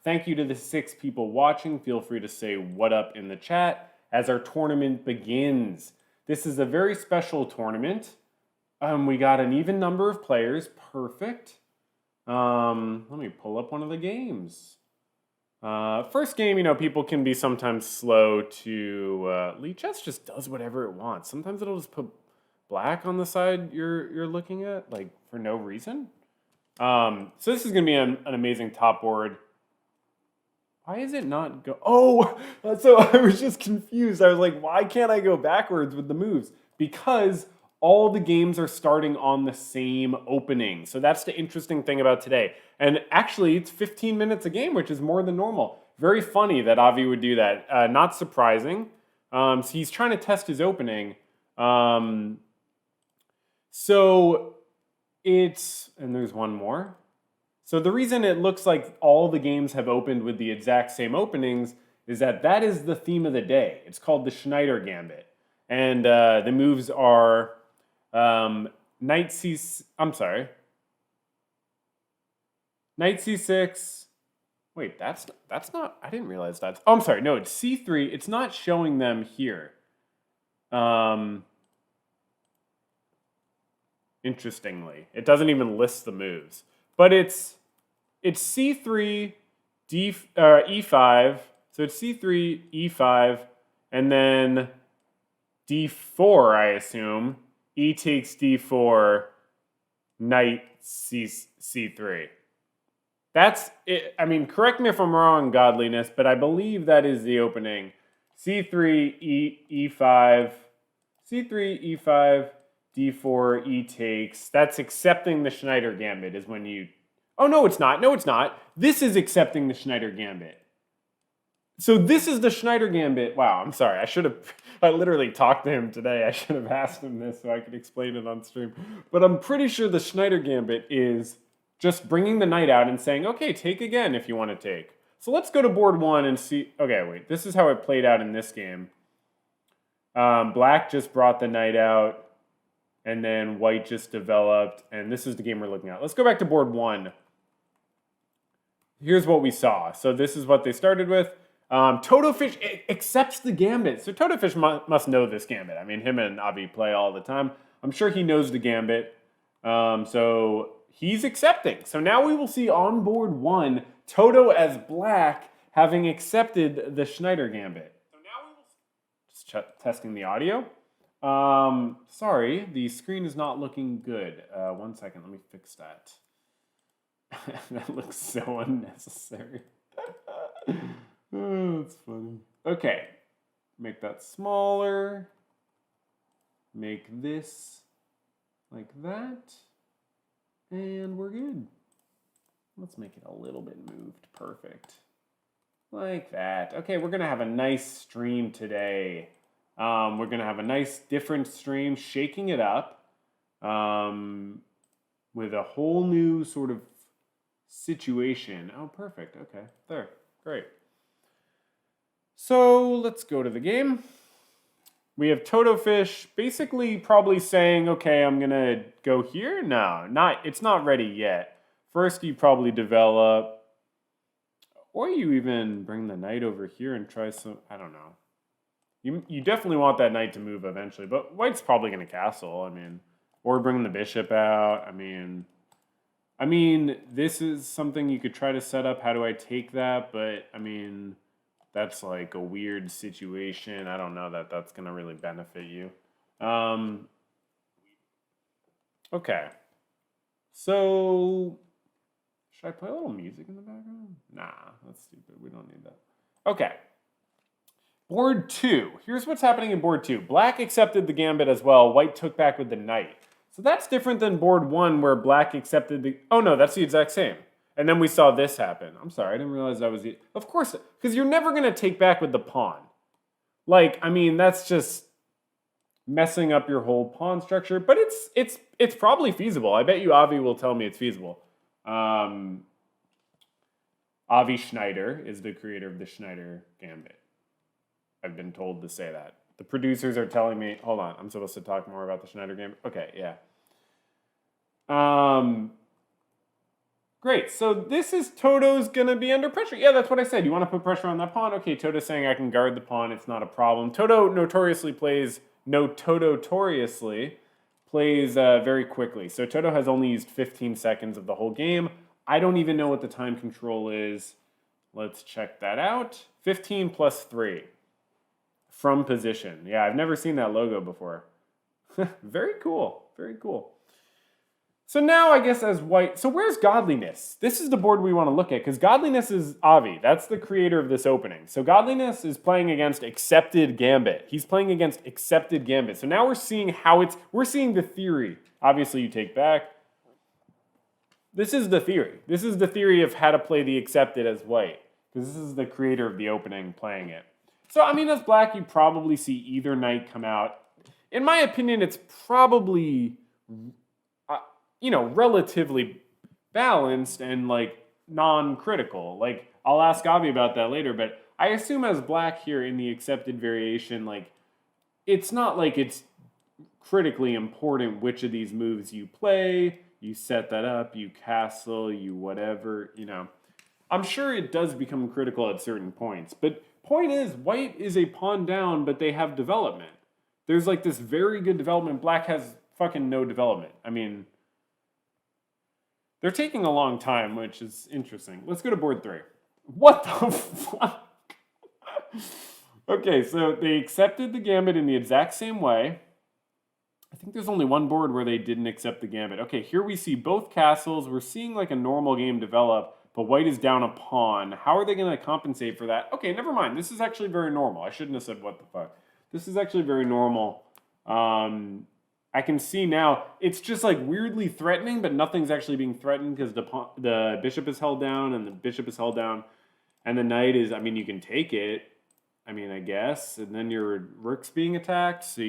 Thank you to the 6 people watching. Feel free to say what up in the chat as our tournament begins. This is a very special tournament. We got an even number of players. Perfect. Let me pull up one of the games. First game, people can be sometimes slow to... Lee Chess just does whatever it wants. Sometimes it'll just put black on the side you're looking at, like, for no reason. So this is going to be an amazing top board. Why is it not go... Oh, so I was just confused. I was like, why can't I go backwards with the moves? Because all the games are starting on the same opening. So that's the interesting thing about today. And actually, it's 15 minutes a game, which is more than normal. Very funny that Avi would do that. Not surprising. So he's trying to test his opening. So it's... And there's one more. So the reason it looks like all the games have opened with the exact same openings is that is the theme of the day. It's called the Schneider Gambit. And the moves are... Knight C6. Wait, that's not. I didn't realize that. Oh, I'm sorry. No, it's C3. It's not showing them here. Interestingly, it doesn't even list the moves. But it's C3, E5. So it's C3, E5, and then D4. I assume. E takes D4, Knight C3. That's it. I mean, correct me if I'm wrong, godliness, but I believe that is the opening. C3, E5, C3, E5, D4, E takes. That's accepting the Schneider Gambit is when you... Oh, no, it's not. No, it's not. This is accepting the Schneider Gambit. So this is the Schneider Gambit. Wow, I'm sorry. I literally talked to him today. I should have asked him this so I could explain it on stream. But I'm pretty sure the Schneider Gambit is just bringing the knight out and saying, okay, take again if you want to take. So let's go to board 1 and see. Okay, wait. This is how it played out in this game. Black just brought the knight out, and then white just developed, and this is the game we're looking at. Let's go back to board 1. Here's what we saw. So this is what they started with. Totofish accepts the gambit. So Totofish must know this gambit. I mean, him and Avi play all the time. I'm sure he knows the gambit. So he's accepting. So now we will see on board 1, Toto as black having accepted the Schneider gambit. So now we will just testing the audio. Sorry, the screen is not looking good. 1 second, let me fix that. That looks so unnecessary. Oh, that's funny. Okay. Make that smaller. Make this like that. And we're good. Let's make it a little bit moved. Perfect. Like that. Okay, we're going to have a nice stream today. We're going to have a nice different stream, shaking it up with a whole new sort of situation. Oh, perfect. Okay, there. Great. So let's go to the game. We have Totofish basically probably saying, okay, I'm going to go here. No, it's not ready yet. First, you probably develop, or you even bring the knight over here and try some, I don't know. You definitely want that knight to move eventually, but white's probably going to castle, I mean, or bring the bishop out. I mean, this is something you could try to set up. How do I take that? But, I mean, that's like a weird situation. I don't know that that's going to really benefit you. Okay. So, should I play a little music in the background? Nah, that's stupid. We don't need that. Okay. Board 2. Here's what's happening in board 2. Black accepted the gambit as well. White took back with the knight. So that's different than board 1 where black accepted the... Oh, no, that's the exact same. And then we saw this happen. I'm sorry, I didn't realize that was the... Of course, because you're never going to take back with the pawn. Like, I mean, that's just messing up your whole pawn structure. But it's probably feasible. I bet you Avi will tell me it's feasible. Avi Schneider is the creator of the Schneider Gambit. I've been told to say that. The producers are telling me... Hold on, I'm supposed to talk more about the Schneider Gambit? Okay, yeah. Great. So this is Toto's going to be under pressure. Yeah, that's what I said. You want to put pressure on that pawn? Okay, Toto's saying I can guard the pawn. It's not a problem. Toto notoriously plays very quickly. So Toto has only used 15 seconds of the whole game. I don't even know what the time control is. Let's check that out. 15 plus 3 from position. Yeah, I've never seen that logo before. Very cool. Very cool. So now I guess as white, so where's Godliness? This is the board we want to look at because Godliness is Avi. That's the creator of this opening. So Godliness is playing against Accepted Gambit. He's playing against Accepted Gambit. So now we're seeing we're seeing the theory. Obviously you take back. This is the theory. This is the theory of how to play the Accepted as white because this is the creator of the opening playing it. So I mean as black, you probably see either knight come out. In my opinion, it's probably relatively balanced and like non-critical. Like I'll ask Avi about that later, but I assume as black here in the accepted variation, like it's not like it's critically important which of these moves you play. You set that up, you castle, you whatever, I'm sure it does become critical at certain points, but point is, white is a pawn down, but they have development. There's like this very good development. Black has fucking no development. I mean, they're taking a long time, which is interesting. Let's go to board 3. What the fuck? Okay, so they accepted the gambit in the exact same way. I think there's only one board where they didn't accept the gambit. Okay, here we see both castles. We're seeing like a normal game develop, but white is down a pawn. How are they going to compensate for that? Okay, never mind. This is actually very normal. I shouldn't have said what the fuck. This is actually very normal. I can see now, it's just like weirdly threatening, but nothing's actually being threatened because the bishop is held down and the bishop is held down. And the knight is, I mean, you can take it, I mean, I guess. And then your rook's being attacked, so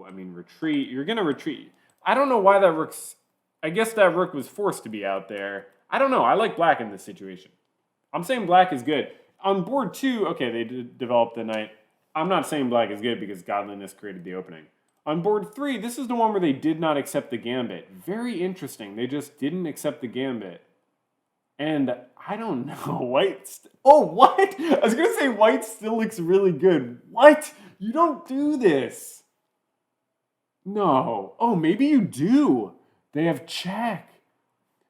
retreat. You're going to retreat. I don't know why that rook's, I guess that rook was forced to be out there. I don't know. I like black in this situation. I'm saying black is good. On board 2, okay, they developed the knight. I'm not saying black is good because Godliness created the opening. On board 3, this is the one where they did not accept the gambit. Very interesting. They just didn't accept the gambit. And I don't know. What? I was going to say white still looks really good. What? You don't do this. No. Oh, maybe you do. They have check.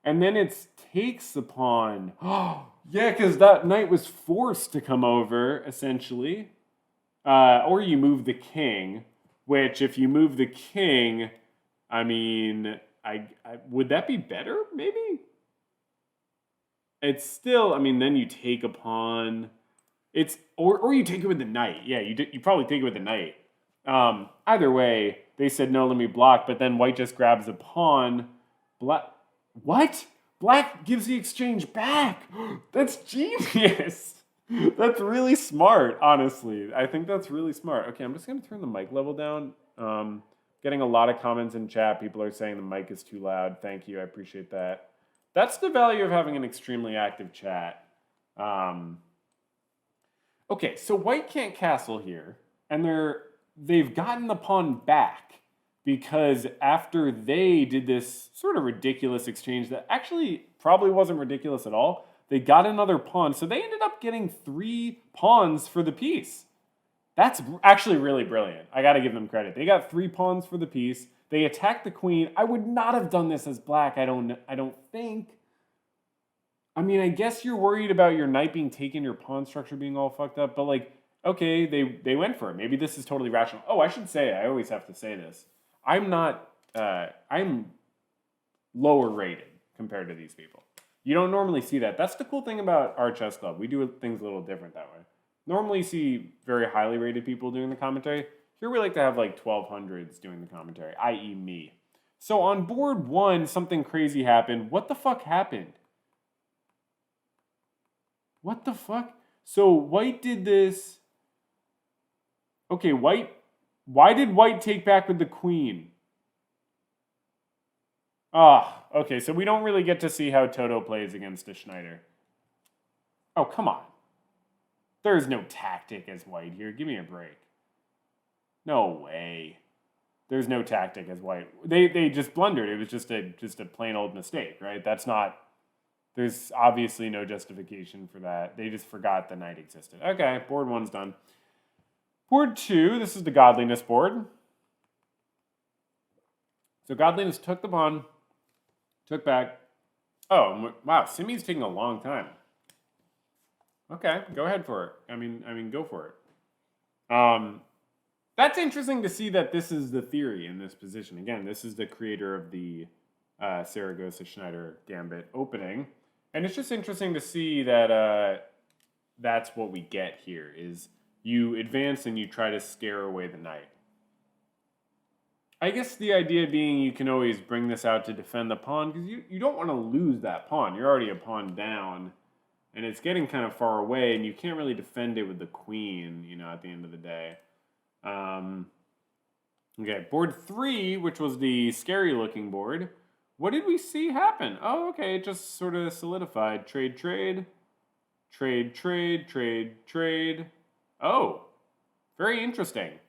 And then it takes the pawn. Oh, yeah, because that knight was forced to come over, essentially. Or you move the king. Which, if you move the king, I mean, would that be better, maybe? It's still, I mean, then you take a pawn. Or you take it with the knight. Yeah, you probably take it with the knight. Either way, they said, no, let me block, but then white just grabs a pawn. What? Black gives the exchange back. That's genius. That's really smart, honestly. I think that's really smart. Okay, I'm just going to turn the mic level down. Getting a lot of comments in chat. People are saying the mic is too loud. Thank you. I appreciate that. That's the value of having an extremely active chat. Okay, so white can't castle here. And they've gotten the pawn back because after they did this sort of ridiculous exchange that actually probably wasn't ridiculous at all, they got another pawn, so they ended up getting 3 pawns for the piece. That's actually really brilliant. I got to give them credit. They got 3 pawns for the piece. They attacked the queen. I would not have done this as black, I don't think. I mean, I guess you're worried about your knight being taken, your pawn structure being all fucked up, but like, okay, they went for it. Maybe this is totally rational. Oh, I should say, I always have to say this. I'm lower rated compared to these people. You don't normally see that. That's the cool thing about our chess club. We do things a little different that way. Normally you see very highly rated people doing the commentary. Here we like to have like 1200s doing the commentary, i.e. me. So on board 1, something crazy happened. What the fuck happened? What the fuck? So white did this. Okay, why did white take back with the queen? Okay, so we don't really get to see how Toto plays against a Schneider. Oh, come on. There's no tactic as white here. Give me a break. No way. there's no tactic as white. They just blundered. It was just a plain old mistake, right? That's not. There's obviously no justification for that. They just forgot the knight existed. Okay, board 1's done. Board 2, this is the Godliness board. So Godliness took the pawn, took back. Oh, wow, Simi's taking a long time. Okay, go ahead for it. I mean, go for it. That's interesting to see that this is the theory in this position. Again, this is the creator of the Saragossa Schneider Gambit opening. And it's just interesting to see that that's what we get here, is you advance and you try to scare away the knight. I guess the idea being you can always bring this out to defend the pawn, because you don't want to lose that pawn. You're already a pawn down, and it's getting kind of far away, and you can't really defend it with the queen, you know, at the end of the day. Okay, board 3, which was the scary-looking board. What did we see happen? Oh, okay, it just sort of solidified. Trade, trade, trade, trade, trade, trade. Oh, very interesting.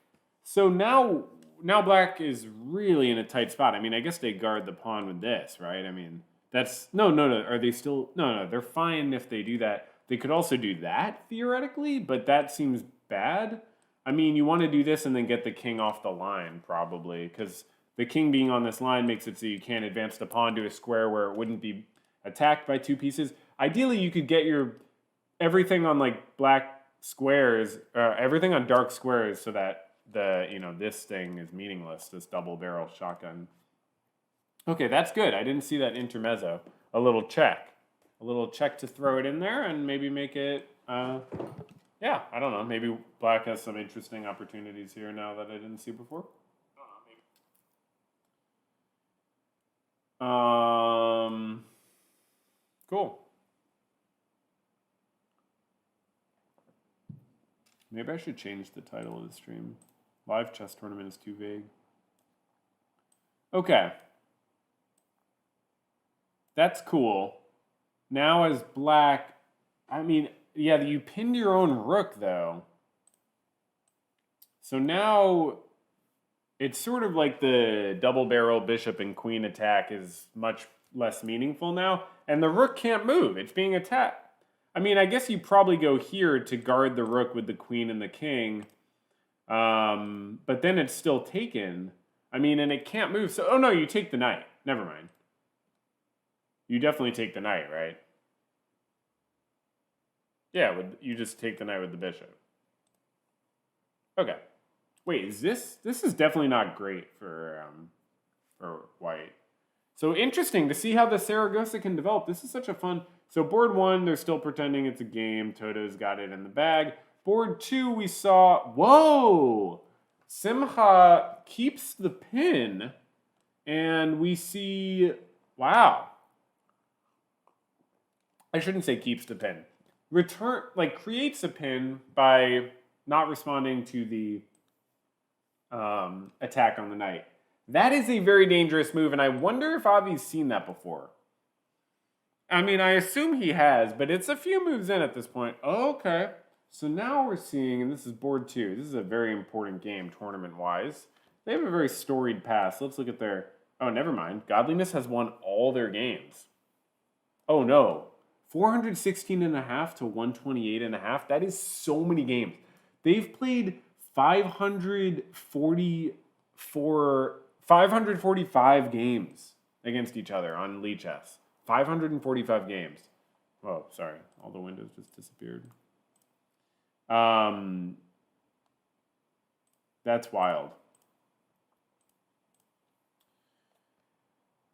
So now black is really in a tight spot. I mean, I guess they guard the pawn with this, right? I mean, that's... No. Are they still... No, they're fine if they do that. They could also do that, theoretically, but that seems bad. I mean, you want to do this and then get the king off the line, probably, because the king being on this line makes it so you can't advance the pawn to a square where it wouldn't be attacked by 2 pieces. Ideally, you could get your... everything on, like, black squares, everything on dark squares so that this thing is meaningless, this double barrel shotgun. Okay, that's good. I didn't see that intermezzo. A little check to throw it in there and maybe make it, yeah, I don't know. Maybe black has some interesting opportunities here now that I didn't see before. Cool. Maybe I should change the title of the stream. Live chess tournament is too vague. Okay. That's cool. Now as black, I mean, yeah, you pinned your own rook, though. So now it's sort of like the double barrel bishop and queen attack is much less meaningful now. And the rook can't move. It's being attacked. I mean, I guess you probably go here to guard the rook with the queen and the king. But then it's still taken. I mean, and it can't move. So, oh no, you take the knight. Never mind. You definitely take the knight, right? Yeah, you just take the knight with the bishop. Okay. Wait, is this is definitely not great for white. So interesting to see how the Saragossa can develop. This is such a fun... So board 1, they're still pretending it's a game. Toto's got it in the bag. Board 2, we saw... Whoa! Simha keeps the pin. And we see... Wow. I shouldn't say keeps the pin. Creates a pin by not responding to the attack on the knight. That is a very dangerous move, and I wonder if Avi's seen that before. I mean, I assume he has, but it's a few moves in at this point. Okay. So now we're seeing, and this is board 2. This is a very important game, tournament-wise. They have a very storied past. Let's look at their... Oh, never mind. Godliness has won all their games. Oh, no. 416.5 to 128.5. That is so many games. They've played 545 games against each other on Lee Chess. 545 games. Oh, sorry. All the windows just disappeared. That's wild.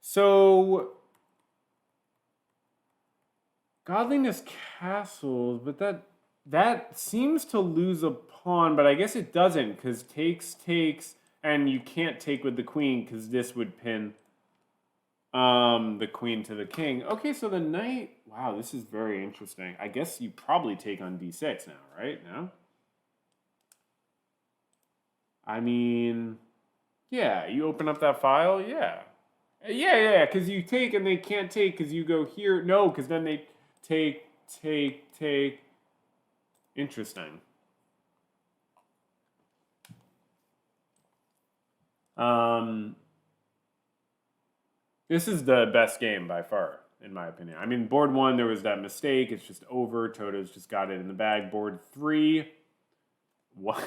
So, Godliness castles, but that seems to lose a pawn, but I guess it doesn't, because takes, and you can't take with the queen, because this would pin the queen to the king. Okay, so the knight... Wow, this is very interesting. I guess you probably take on d6 now, right? No? I mean... Yeah, you open up that file? Yeah. Yeah, because you take and they can't take because you go here. No, because then they take. Interesting. This is the best game by far, in my opinion. I mean, board 1, there was that mistake. It's just over. Toto's just got it in the bag. Board 3, what?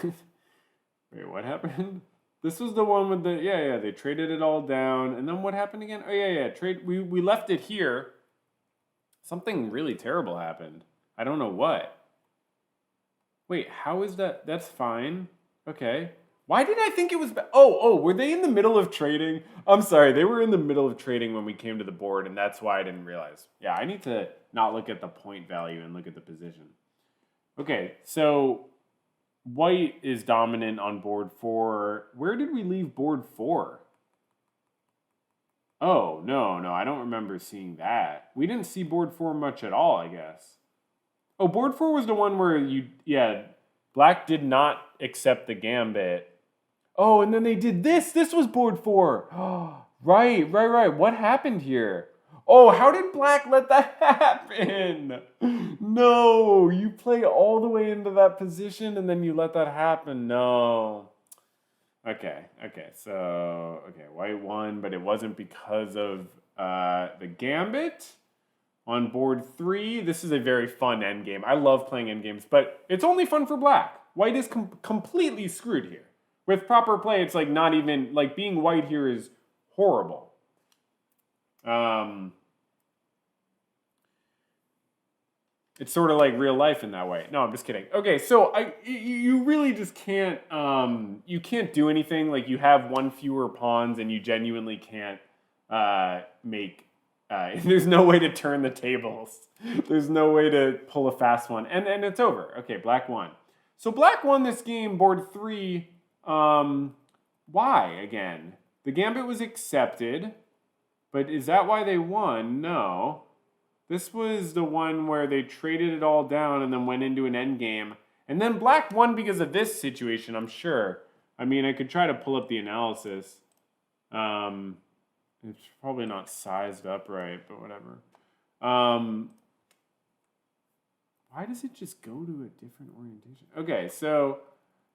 Wait, what happened? This was the one with the, yeah, they traded it all down. And then what happened again? Oh, yeah, we left it here. Something really terrible happened. I don't know what. Wait, how is that? That's fine. Okay. Why did I think it was... were they in the middle of trading? I'm sorry, they were in the middle of trading when we came to the board, and that's why I didn't realize. Yeah, I need to not look at the point value and look at the position. Okay, so white is dominant on board 4. Where did we leave board 4? Oh, no, I don't remember seeing that. We didn't see board 4 much at all, I guess. Oh, board 4 was the one where black did not accept the gambit. Oh, and then they did this. This was board 4. Oh, right. What happened here? Oh, how did black let that happen? No, you play all the way into that position and then you let that happen. No. Okay, so, white won, but it wasn't because of the gambit. On board 3, this is a very fun endgame. I love playing endgames, but it's only fun for black. White is completely screwed here. With proper play, it's like not even, like being white here is horrible. It's sort of like real life in that way. No, I'm just kidding. Okay, so you really just can't, you can't do anything. Like you have one fewer pawns and you genuinely can't make, there's no way to turn the tables. There's no way to pull a fast one. And it's over. Okay, black won. So black won this game, board 3. Why again? The gambit was accepted, but is that why they won? No. This was the one where they traded it all down and then went into an endgame. And then black won because of this situation, I'm sure. I mean, I could try to pull up the analysis. It's probably not sized up right, but whatever. Why does it just go to a different orientation? Okay, so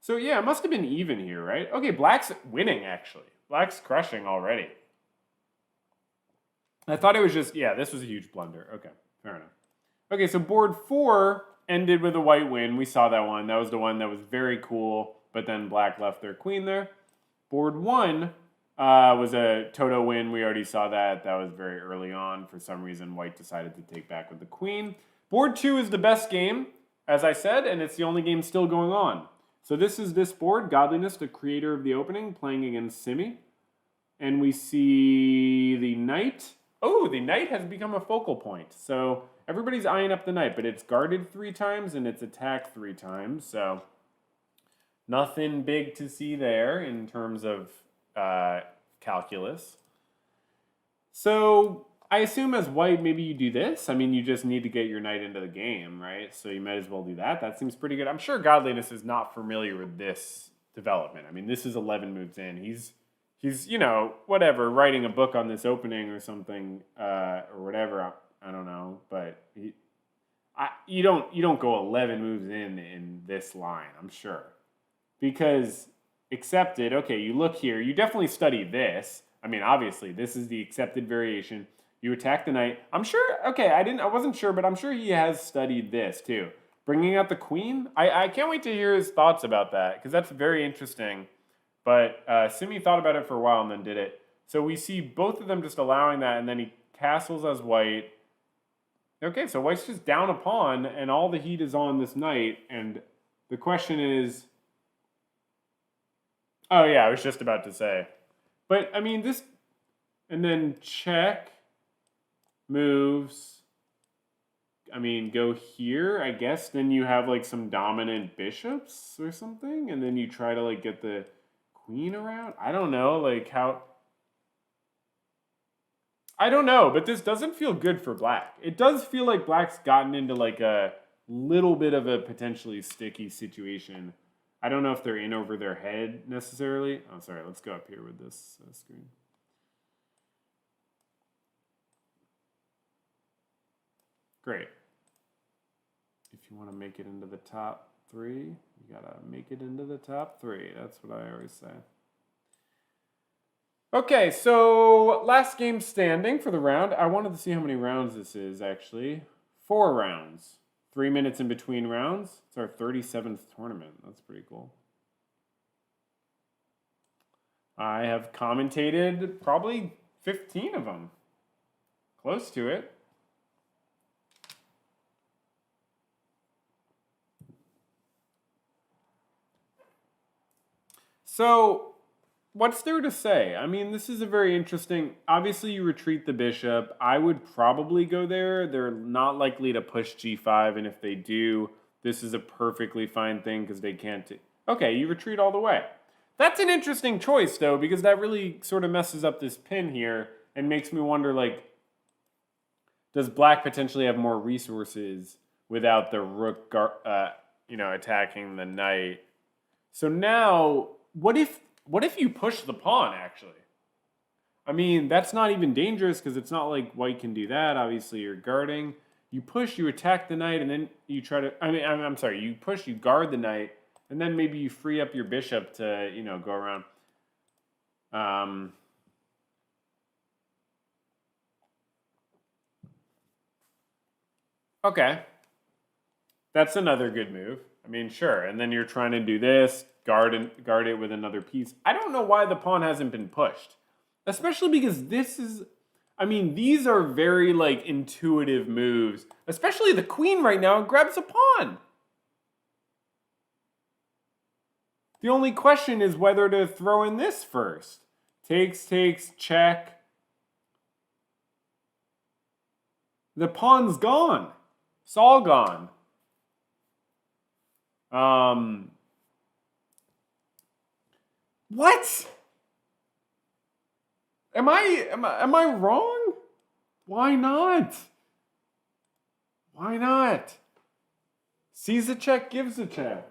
yeah, it must have been even here, right? Okay, black's winning, actually. Black's crushing already. I thought it was just, yeah, this was a huge blunder. Okay, fair enough. Okay, so board 4 ended with a white win. We saw that one. That was the one that was very cool, but then black left their queen there. Board 1 was a Toto win. We already saw that. That was very early on. For some reason, white decided to take back with the queen. Board 2 is the best game, as I said, and it's the only game still going on. So this is this board, Godliness, the creator of the opening, playing against Simi. And we see the knight. Oh, the knight has become a focal point. So everybody's eyeing up the knight, but it's guarded 3 times and it's attacked 3 times. So nothing big to see there in terms of calculus. So I assume as white, maybe you do this. I mean, you just need to get your knight into the game, right? So you might as well do that. That seems pretty good. I'm sure Godliness is not familiar with this development. I mean, this is 11 moves in. He's you know, whatever, writing a book on this opening or something, or whatever. I don't know, but you don't go 11 moves in this line, I'm sure, because accepted. Okay, you look here. You definitely study this. I mean, obviously, this is the accepted variation. You attack the knight. I'm sure. Okay, I wasn't sure, but I'm sure he has studied this too. Bringing out the queen. I can't wait to hear his thoughts about that because that's very interesting. But Simi thought about it for a while and then did it. So we see both of them just allowing that, and then he castles as white. Okay, so white's just down a pawn, and all the heat is on this knight. And the question is... Oh, yeah, I was just about to say. But, I mean, this... And then check. Moves. I mean, go here, I guess. Then you have, like, some dominant bishops or something. And then you try to, like, get the... queen around? I don't know, like how... I don't know, but this doesn't feel good for black. It does feel like black's gotten into like a little bit of a potentially sticky situation. I don't know if they're in over their head necessarily. Oh, sorry, let's go up here with this screen. Great. If you want to make it into the top 3, you gotta make it into the top 3. That's what I always say. Okay, so last game standing for the round. I wanted to see how many rounds this is, actually. 4 rounds. 3 minutes in between rounds. It's our 37th tournament. That's pretty cool. I have commentated probably 15 of them. Close to it. So, what's there to say? I mean, this is a very interesting... Obviously, you retreat the bishop. I would probably go there. They're not likely to push g5, and if they do, this is a perfectly fine thing because they can't... Okay, you retreat all the way. That's an interesting choice, though, because that really sort of messes up this pin here and makes me wonder, like, does black potentially have more resources without the rook, attacking the knight? So now, what if you push the pawn, actually? I mean, that's not even dangerous because it's not like white can do that. Obviously, you're guarding. You push, you attack the knight, and then you try to... I'm sorry. You push, you guard the knight, and then maybe you free up your bishop to, go around. Okay. That's another good move. I mean, sure. And then you're trying to do this, guard it with another piece. I don't know why the pawn hasn't been pushed. Especially because this is... I mean, these are very, intuitive moves. Especially the queen right now grabs a pawn. The only question is whether to throw in this first. Takes, check. The pawn's gone. It's all gone. What? Am I wrong? Why not? Why not? Sees a check, gives a check.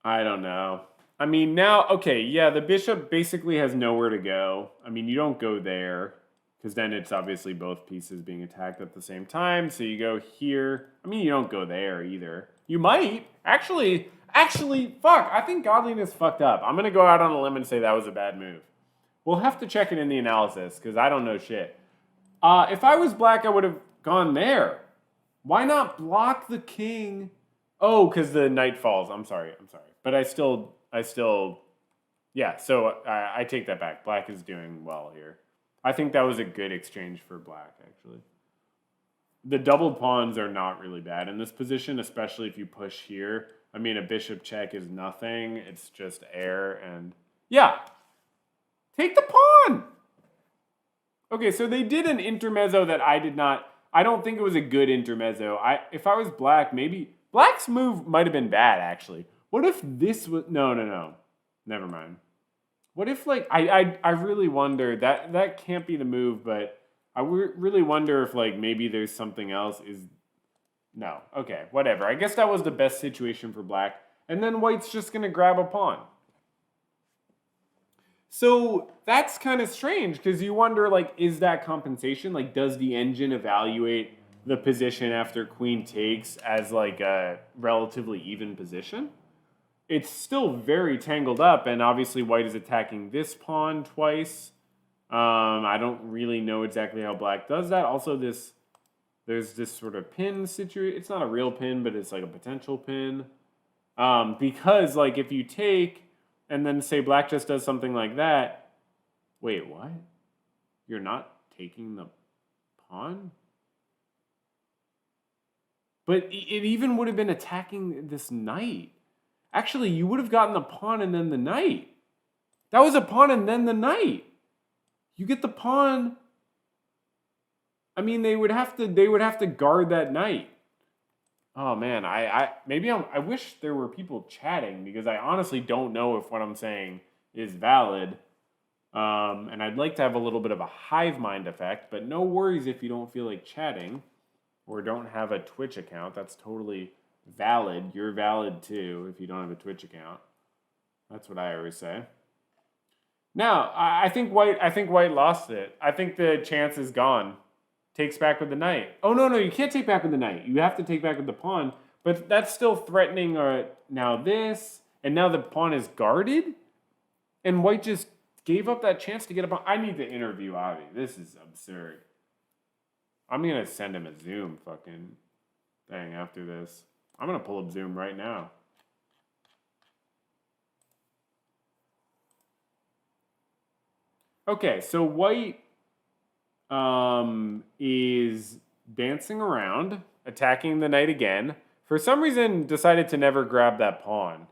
I don't know. I mean, now, okay, yeah, the bishop basically has nowhere to go. I mean, you don't go there, because then it's obviously both pieces being attacked at the same time. So you go here. I mean, you don't go there either. You might. Actually, fuck, I think godliness fucked up. I'm going to go out on a limb and say that was a bad move. We'll have to check it in the analysis, because I don't know shit. If I was black, I would have gone there. Why not block the king? Oh, because the knight falls. I'm sorry. But I still, yeah, so I take that back. Black is doing well here. I think that was a good exchange for black, actually. The doubled pawns are not really bad in this position, especially if you push here. I mean, a bishop check is nothing. It's just air and... Yeah! Take the pawn! Okay, so they did an intermezzo that I did not... I don't think it was a good intermezzo. If I was black, maybe... Black's move might have been bad, actually. What if this was... No. Never mind. What if, I really wonder... That can't be the move, but I really wonder if, maybe there's something else is... No. Okay, whatever. I guess that was the best situation for black. And then white's just going to grab a pawn. So that's kind of strange, because you wonder, is that compensation? Does the engine evaluate the position after queen takes as, a relatively even position? It's still very tangled up, and obviously white is attacking this pawn twice. I don't really know exactly how black does that. Also, there's this sort of pin situation. It's not a real pin, but it's a potential pin. Because, if you take, and then say black just does something like that. Wait, what? You're not taking the pawn? But it even would have been attacking this knight. Actually, you would have gotten the pawn and then the knight. That was a pawn and then the knight. You get the pawn. I mean, they would have to guard that knight. Oh man, I wish there were people chatting, because I honestly don't know if what I'm saying is valid. And I'd like to have a little bit of a hive mind effect, but no worries if you don't feel like chatting or don't have a Twitch account. That's totally valid. You're valid too if you don't have a Twitch account. That's what I always say. Now, I think white lost it. I think the chance is gone. Takes back with the knight. Oh no, you can't take back with the knight. You have to take back with the pawn. But that's still threatening now this, and now the pawn is guarded, and white just gave up that chance to get a pawn. I need to interview Avi. This is absurd. I'm gonna send him a Zoom fucking thing after this. I'm gonna pull up Zoom right now. Okay, so white is dancing around, attacking the knight again. For some reason, decided to never grab that pawn.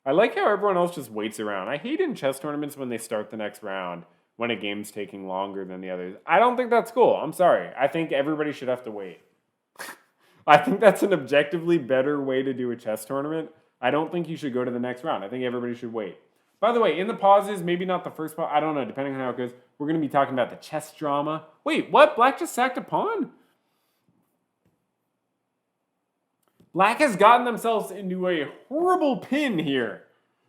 I like how everyone else just waits around. I hate in chess tournaments when they start the next round when a game's taking longer than the others. I don't think that's cool. I'm sorry. I think everybody should have to wait. I think that's an objectively better way to do a chess tournament. I don't think you should go to the next round. I think everybody should wait. By the way, in the pauses, maybe not the first pause, I don't know, depending on how it goes, we're going to be talking about the chess drama. Wait, what? Black just sacked a pawn? Black has gotten themselves into a horrible pin here.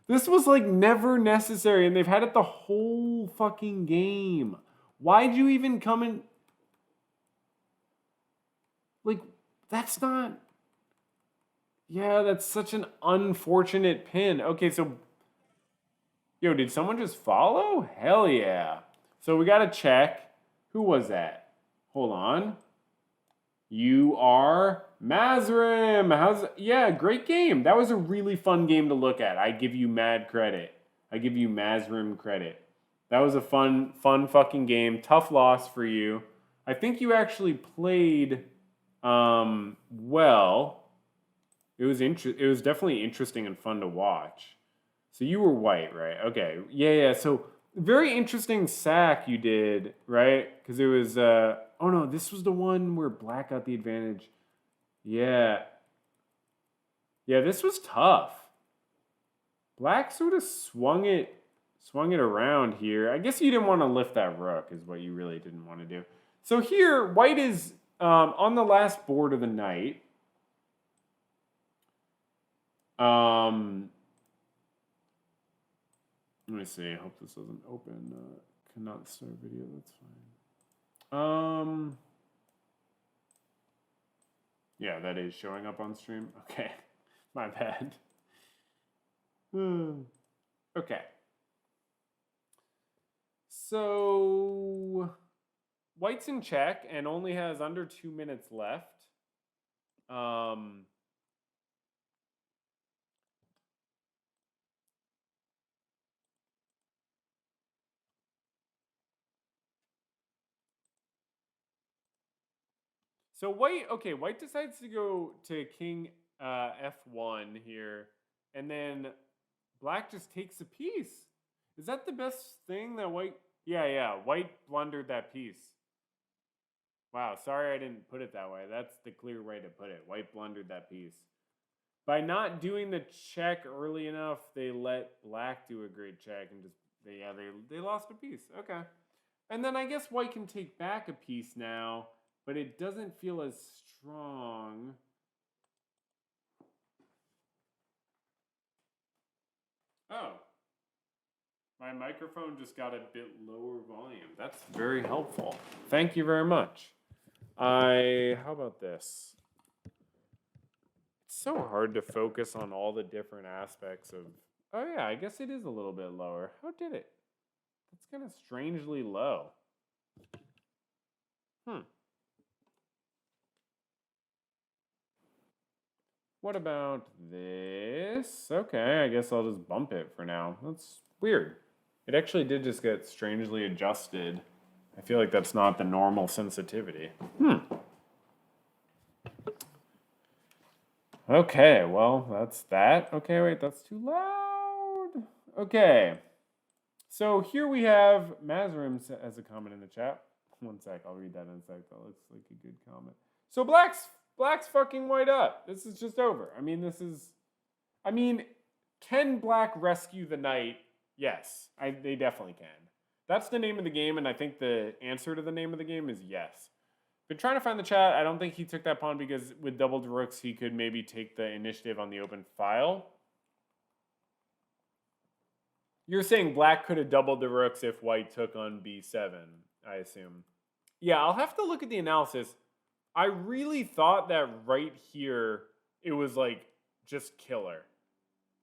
This was like never necessary, and they've had it the whole fucking game. Why'd you even come in? Like, that's not... Yeah, that's such an unfortunate pin. Okay, so... Yo, did someone just follow? Hell yeah. So we got to check. Who was that? Hold on. You are Mazrim. Yeah, great game. That was a really fun game to look at. I give you mad credit. I give you Mazrim credit. That was a fun fucking game. Tough loss for you. I think you actually played well. It was definitely interesting and fun to watch. So you were white, right? Okay. Yeah. So very interesting sack you did, right? Because it was oh no, this was the one where black got the advantage. Yeah. Yeah, this was tough. Black sort of swung it around here. I guess you didn't want to lift that rook is what you really didn't want to do. So here, white is on the last board of the night. Let me see. I hope this doesn't open. Cannot start video. That's fine. Yeah, that is showing up on stream. Okay, my bad. Okay. So white's in check and only has under 2 minutes left. So white decides to go to king f1 here, and then black just takes a piece. Is that the best thing that white... Yeah, white blundered that piece. Wow, sorry I didn't put it that way. That's the clear way to put it. White blundered that piece. By not doing the check early enough, they let black do a great check and just... they lost a piece. Okay. And then I guess white can take back a piece now, but it doesn't feel as strong. Oh. My microphone just got a bit lower volume. That's very helpful. Thank you very much. How about this? It's so hard to focus on all the different aspects of... Oh yeah, I guess it is a little bit lower. How did it? That's kind of strangely low. What about this? Okay, I guess I'll just bump it for now. That's weird. It actually did just get strangely adjusted. I feel like that's not the normal sensitivity. Okay, well, that's that. Okay, wait, that's too loud. Okay. So here we have Mazrim as a comment in the chat. One sec, I'll read that in a sec. That looks like a good comment. So Black's fucking white up. This is just over. Can Black rescue the knight? Yes, they definitely can. That's the name of the game, and I think the answer to the name of the game is yes. Been trying to find the chat. I don't think he took that pawn because with doubled rooks, he could maybe take the initiative on the open file. You're saying black could have doubled the rooks if white took on b7, I assume. Yeah, I'll have to look at the analysis. I really thought that right here, it was like just killer.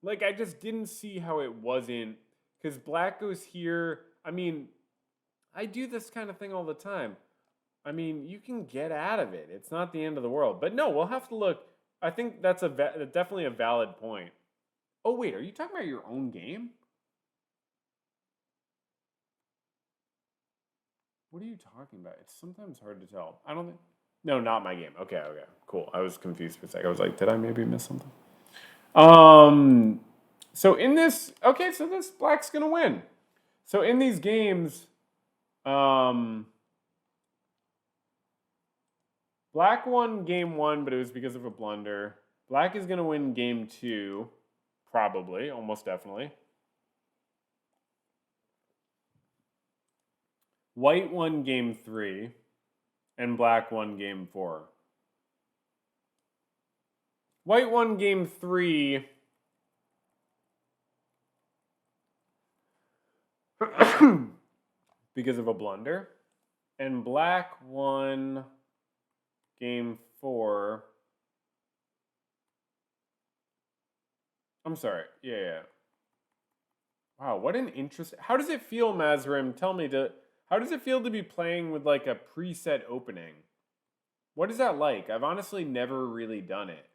Like I just didn't see how it wasn't, because black goes here. I mean, I do this kind of thing all the time. I mean, you can get out of it. It's not the end of the world. But no, we'll have to look. I think that's definitely a valid point. Oh wait, are you talking about your own game? What are you talking about? It's sometimes hard to tell. I don't think. No, not my game. Okay, okay, cool. I was confused for a second. I was like, did I maybe miss something? Um. So in this, okay, so this black's gonna win. So in these games, um, black won game 1, but it was because of a blunder. Black is gonna win game 2, probably, almost definitely. White won game 3, and black won game 4. White won game 3. Because of a blunder. And black won game 4. I'm sorry. Yeah. Wow, what an interesting. How does it feel, Mazrim? Tell me, how does it feel to be playing with like a preset opening? What is that like? I've honestly never really done it.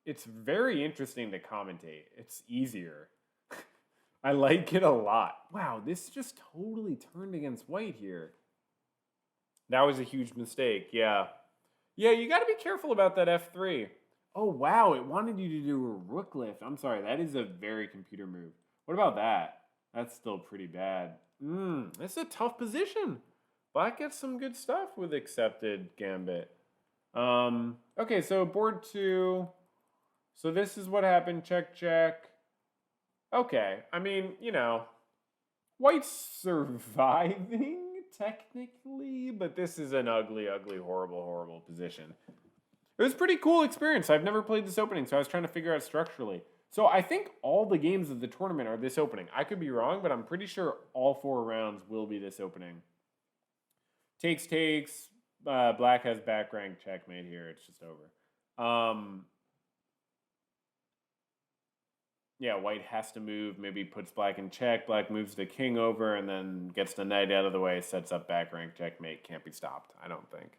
It's very interesting to commentate. It's easier. I like it a lot. Wow, this just totally turned against white here. That was a huge mistake. Yeah. Yeah, you got to be careful about that F3. Oh, wow, it wanted you to do a rook lift. I'm sorry, that is a very computer move. What about that? That's still pretty bad. It's a tough position. Black gets some good stuff with accepted gambit. Okay, so board 2. So this is what happened. Check, check. Okay, I mean, you know, white's surviving technically, but this is an ugly, ugly, horrible, horrible position. It was a pretty cool experience. I've never played this opening, so I was trying to figure out structurally. So I think all the games of the tournament are this opening. I could be wrong, but I'm pretty sure all 4 rounds will be this opening. Takes. Black has back rank checkmate here. It's just over. Yeah, white has to move. Maybe puts black in check. Black moves the king over and then gets the knight out of the way. Sets up back rank checkmate. Can't be stopped, I don't think.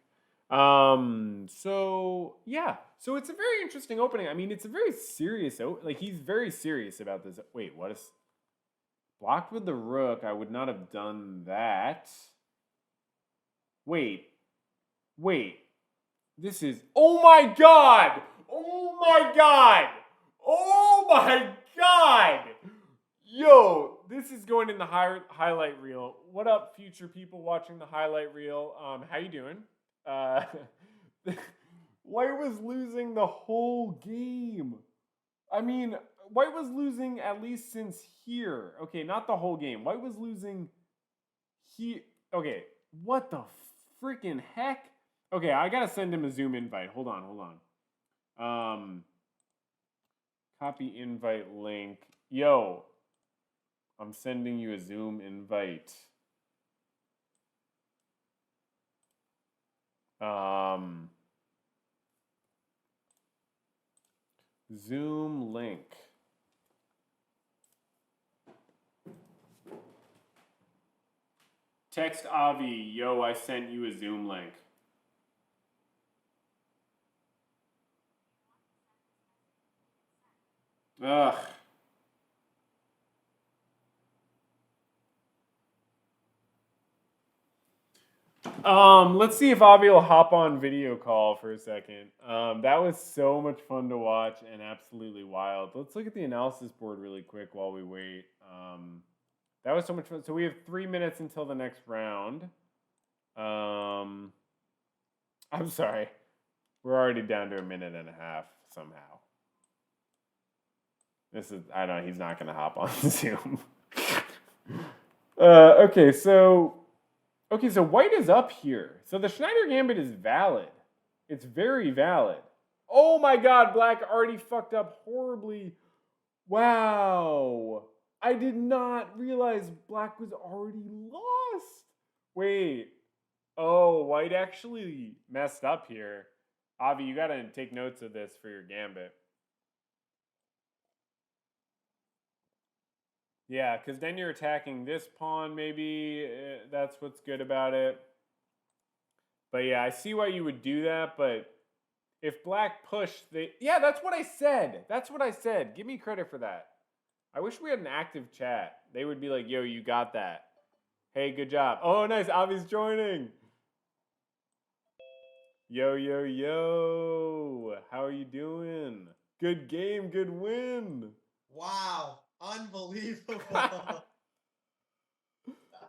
So yeah. So it's a very interesting opening. I mean, it's a very serious. Like he's very serious about this. Wait, what is blocked with the rook? I would not have done that. Wait. This is. Oh my god! Oh my god! Oh my god! Yo, this is going in the highlight reel. What up, future people watching the highlight reel? How you doing? White was losing the whole game. I mean, white was losing at least since here. Okay, not the whole game. White was losing here. Okay, what the freaking heck? Okay, I gotta send him a Zoom invite. Hold on. Copy invite link. Yo, I'm sending you a Zoom invite. Zoom link. Text Avi, yo, I sent you a Zoom link. Ugh. Let's see if Avi will hop on video call for a second. That was so much fun to watch and absolutely wild. Let's look at the analysis board really quick while we wait. That was so much fun. So we have 3 minutes until the next round. I'm sorry. We're already down to a minute and a half somehow. This is, I don't know, he's not going to hop on Zoom. Okay, so white is up here. So the Schneider Gambit is valid. It's very valid. Oh my god, black already fucked up horribly. Wow. I did not realize black was already lost. Wait. Oh, white actually messed up here. Avi, you got to take notes of this for your gambit. Yeah, because then you're attacking this pawn, maybe. That's what's good about it. But yeah, I see why you would do that, but if black pushed, yeah, that's what I said. That's what I said. Give me credit for that. I wish we had an active chat. They would be like, yo, you got that. Hey, good job. Oh, nice. Avi's joining. Yo, yo, yo. How are you doing? Good game, good win. Wow. Unbelievable.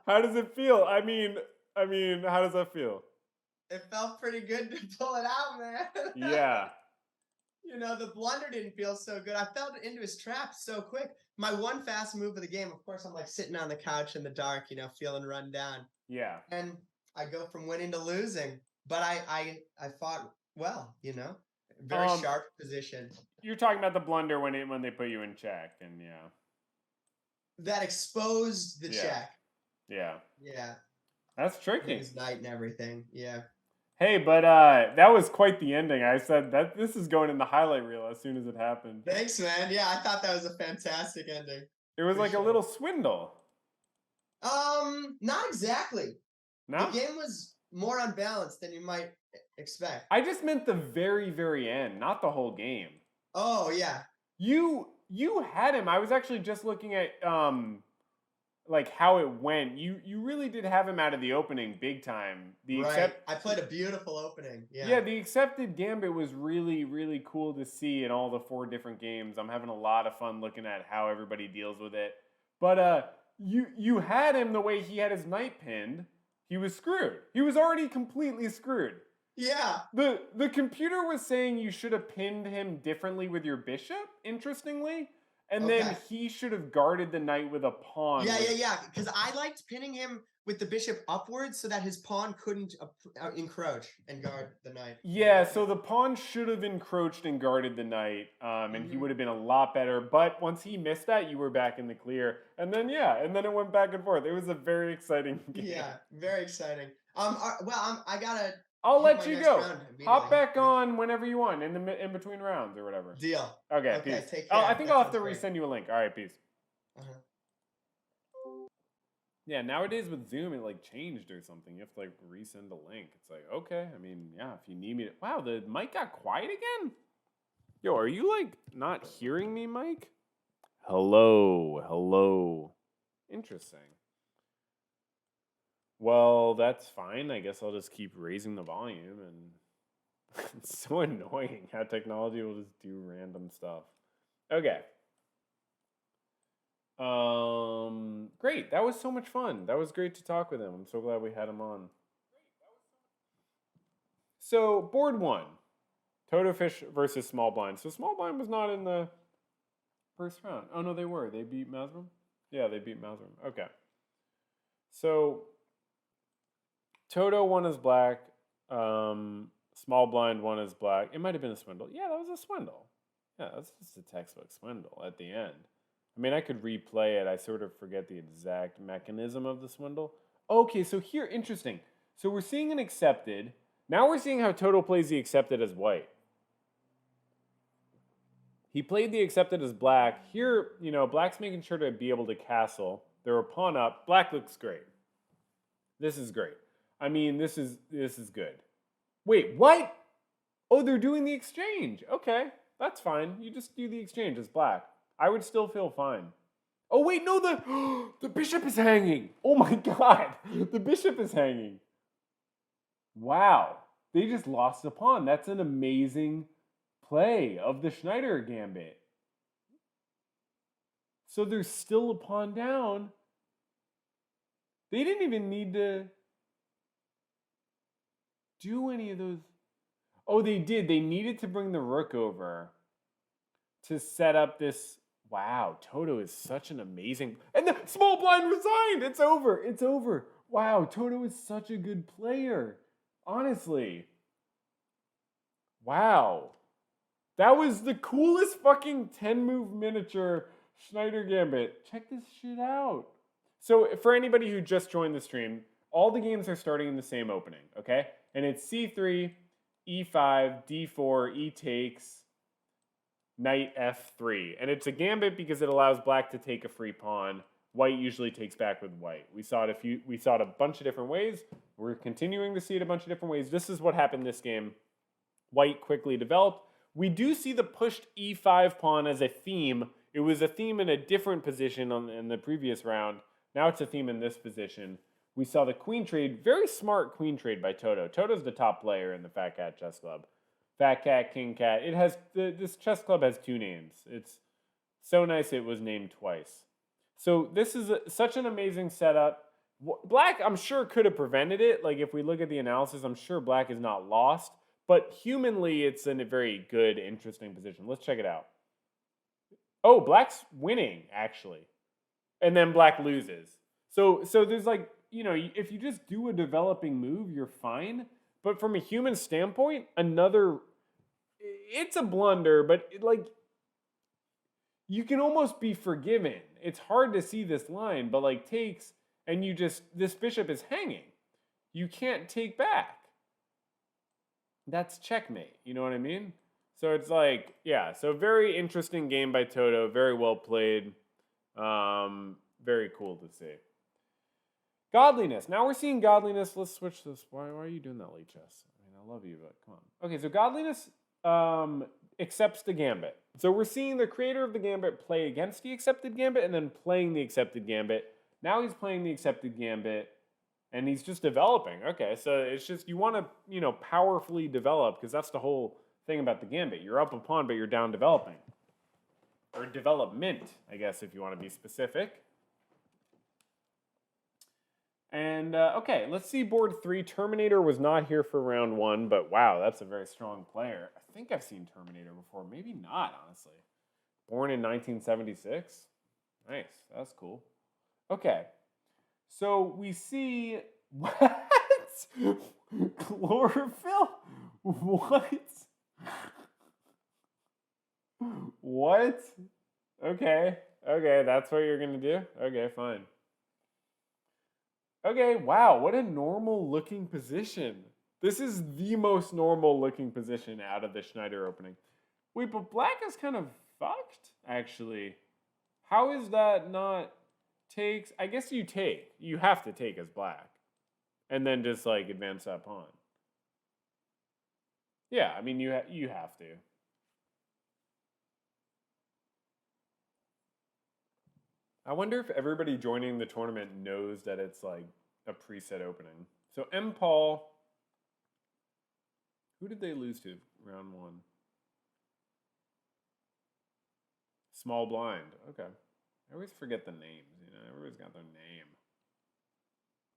How does it feel? I mean, how does that feel? It felt pretty good to pull it out, man. Yeah. You know, the blunder didn't feel so good. I fell into his trap so quick. My one fast move of the game, of course, I'm like sitting on the couch in the dark, you know, feeling run down. Yeah. And I go from winning to losing. But I fought well, you know. Very sharp position. You're talking about the blunder when they put you in check, and yeah. That exposed the check. Yeah. Yeah. That's tricky. His knight and everything. Yeah. Hey, but that was quite the ending. I said that this is going in the highlight reel as soon as it happened. Thanks, man. Yeah, I thought that was a fantastic ending. It was like a little swindle. Not exactly. No? The game was more unbalanced than you might expect. I just meant the very, very end, not the whole game. Oh, yeah. You had him. I was actually just looking at like how it went. You really did have him out of the opening big time. I played a beautiful opening. Yeah. Yeah, the accepted gambit was really, really cool to see in all the 4 different games. I'm having a lot of fun looking at how everybody deals with it. But you had him the way he had his knight pinned. He was screwed. He was already completely screwed. Yeah. The computer was saying you should have pinned him differently with your bishop, interestingly. And then he should have guarded the knight with a pawn. Yeah. Because I liked pinning him with the bishop upwards so that his pawn couldn't encroach and guard the knight. Yeah, so the pawn should have encroached and guarded the knight, and he would have been a lot better. But once he missed that, you were back in the clear. And then, it went back and forth. It was a very exciting game. Yeah, very exciting. I gotta... I'll let you go. Hop back on whenever you want, in between rounds or whatever. Deal. Okay, peace. Take care. I think I'll have to resend you a link. All right, peace. Uh-huh. Yeah, nowadays with Zoom, it like changed or something. You have to like resend a link. It's like, okay, I mean, yeah, if you need me to... Wow, the mic got quiet again? Yo, are you like not hearing me, Mike? Hello. Interesting. Well, that's fine. I guess I'll just keep raising the volume, and it's so annoying how technology will just do random stuff. Okay. Great. That was so much fun. That was great to talk with him. I'm so glad we had him on. So, board 1. Toto Fish versus Small Blind. So, Small Blind was not in the first round. Oh, no, they were. They beat Masrum? Yeah, they beat Masrum. Okay. So... Toto won as black. Small blind won as black. It might have been a swindle. Yeah, that was a swindle. Yeah, that's just a textbook swindle at the end. I mean, I could replay it. I sort of forget the exact mechanism of the swindle. Okay, so here, interesting. So we're seeing an accepted. Now we're seeing how Toto plays the accepted as white. He played the accepted as black. Here, you know, black's making sure to be able to castle. They're a pawn up. Black looks great. This is great. I mean, this is good. Wait, what? Oh, they're doing the exchange. Okay, that's fine. You just do the exchange as black. I would still feel fine. Oh, wait, no, the bishop is hanging. Oh my god, the bishop is hanging. Wow, they just lost a pawn. That's an amazing play of the Schneider Gambit. So there's still a pawn down. They didn't even need to do any of those. Oh, they did. They needed to bring the rook over to set up this. Wow, Toto is such an amazing... And the small blind resigned. It's over. It's over. Wow, Toto is such a good player. Honestly. Wow. That was the coolest fucking 10-move miniature Schneider Gambit. Check this shit out. So for anybody who just joined the stream, all the games are starting in the same opening, okay? And it's C3, e5, d4, e takes, knight f3. And it's a gambit because it allows black to take a free pawn. White usually takes back with white. We saw it a bunch of different ways. We're continuing to see it a bunch of different ways. This is what happened this game. White quickly developed. We do see the pushed e5 pawn as a theme. It was a theme in a different position in the previous round. Now it's a theme in this position. We saw the queen trade. Very smart queen trade by Toto. Toto's the top player in the Fat Cat Chess Club. Fat Cat, King Cat. It has this chess club has 2 names. It's so nice it was named twice. So this is such an amazing setup. Black, I'm sure, could have prevented it. Like, if we look at the analysis, I'm sure black is not lost. But humanly, it's in a very good, interesting position. Let's check it out. Oh, black's winning, actually. And then black loses. So there's like, you know, if you just do a developing move, you're fine. But from a human standpoint, it's a blunder, but you can almost be forgiven. It's hard to see this line, but like takes, and this bishop is hanging. You can't take back. That's checkmate. You know what I mean? So it's like, yeah, so very interesting game by Toto. Very well played. Very cool to see. Godliness. Now we're seeing godliness. Let's switch this. Why are you doing that, late chess? I mean, I love you, but come on. Okay, so godliness accepts the gambit. So we're seeing the creator of the gambit play against the accepted gambit and then playing the accepted gambit. Now he's playing the accepted gambit and he's just developing. Okay, so it's just you want to, powerfully develop because that's the whole thing about the gambit. You're up a pawn, but you're down developing. Or development, I guess, if you want to be specific. And, okay, let's see board 3. Terminator was not here for round 1, but wow, that's a very strong player. I think I've seen Terminator before. Maybe not, honestly. Born in 1976. Nice, that's cool. Okay, so we see... What? Chlorophyll? What? What? Okay, that's what you're going to do? Okay, fine. Okay, wow, what a normal looking position. This is the most normal looking position out of the Schneider opening. Wait, but black is kind of fucked, actually. How is that not takes? I guess you take. You have to take as black. And then just like advance that pawn. Yeah, I mean, you have to. I wonder if everybody joining the tournament knows that it's like a preset opening. So M. Paul, who did they lose to round 1? Small blind. Okay. I always forget the names. Everybody's got their name.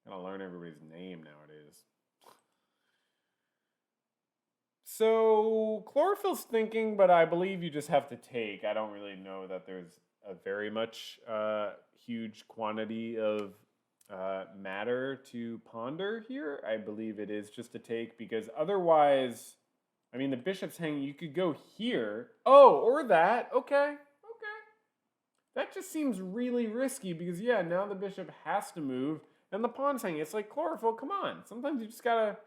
Gotta learn everybody's name nowadays. So chlorophyll's thinking, but I believe you just have to take. I don't really know that there's a very much huge quantity of matter to ponder here. I believe it is just a take because otherwise, I mean, the bishop's hanging. You could go here. Oh, or that. Okay. That just seems really risky because, yeah, now the bishop has to move and the pawn's hanging. It's like chlorophyll, come on. Sometimes you just gotta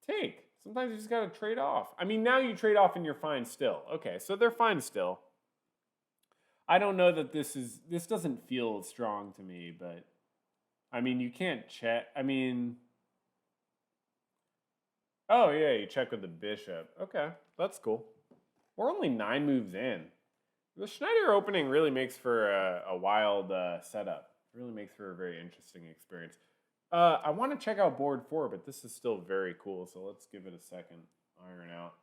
take. Sometimes you just gotta trade off. I mean, now you trade off and you're fine still. Okay, so they're fine still. I don't know that this doesn't feel strong to me, but I mean, you can't check. I mean, oh yeah, you check with the bishop. Okay, that's cool. We're only 9 moves in. The Schneider opening really makes for a wild setup. It really makes for a very interesting experience. I want to check out board 4, but this is still very cool, so let's give it a second. Iron out,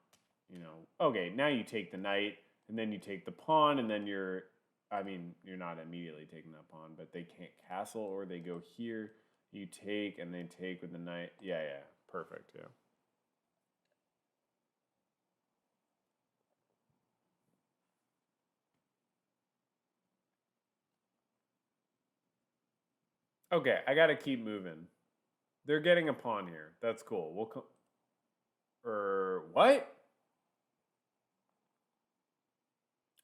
Okay, now you take the knight, and then you take the pawn, and then you're not immediately taking that pawn, but they can't castle, or they go here. You take, and they take with the knight. Yeah, perfect, yeah. Okay, I gotta keep moving. They're getting a pawn here. That's cool. What?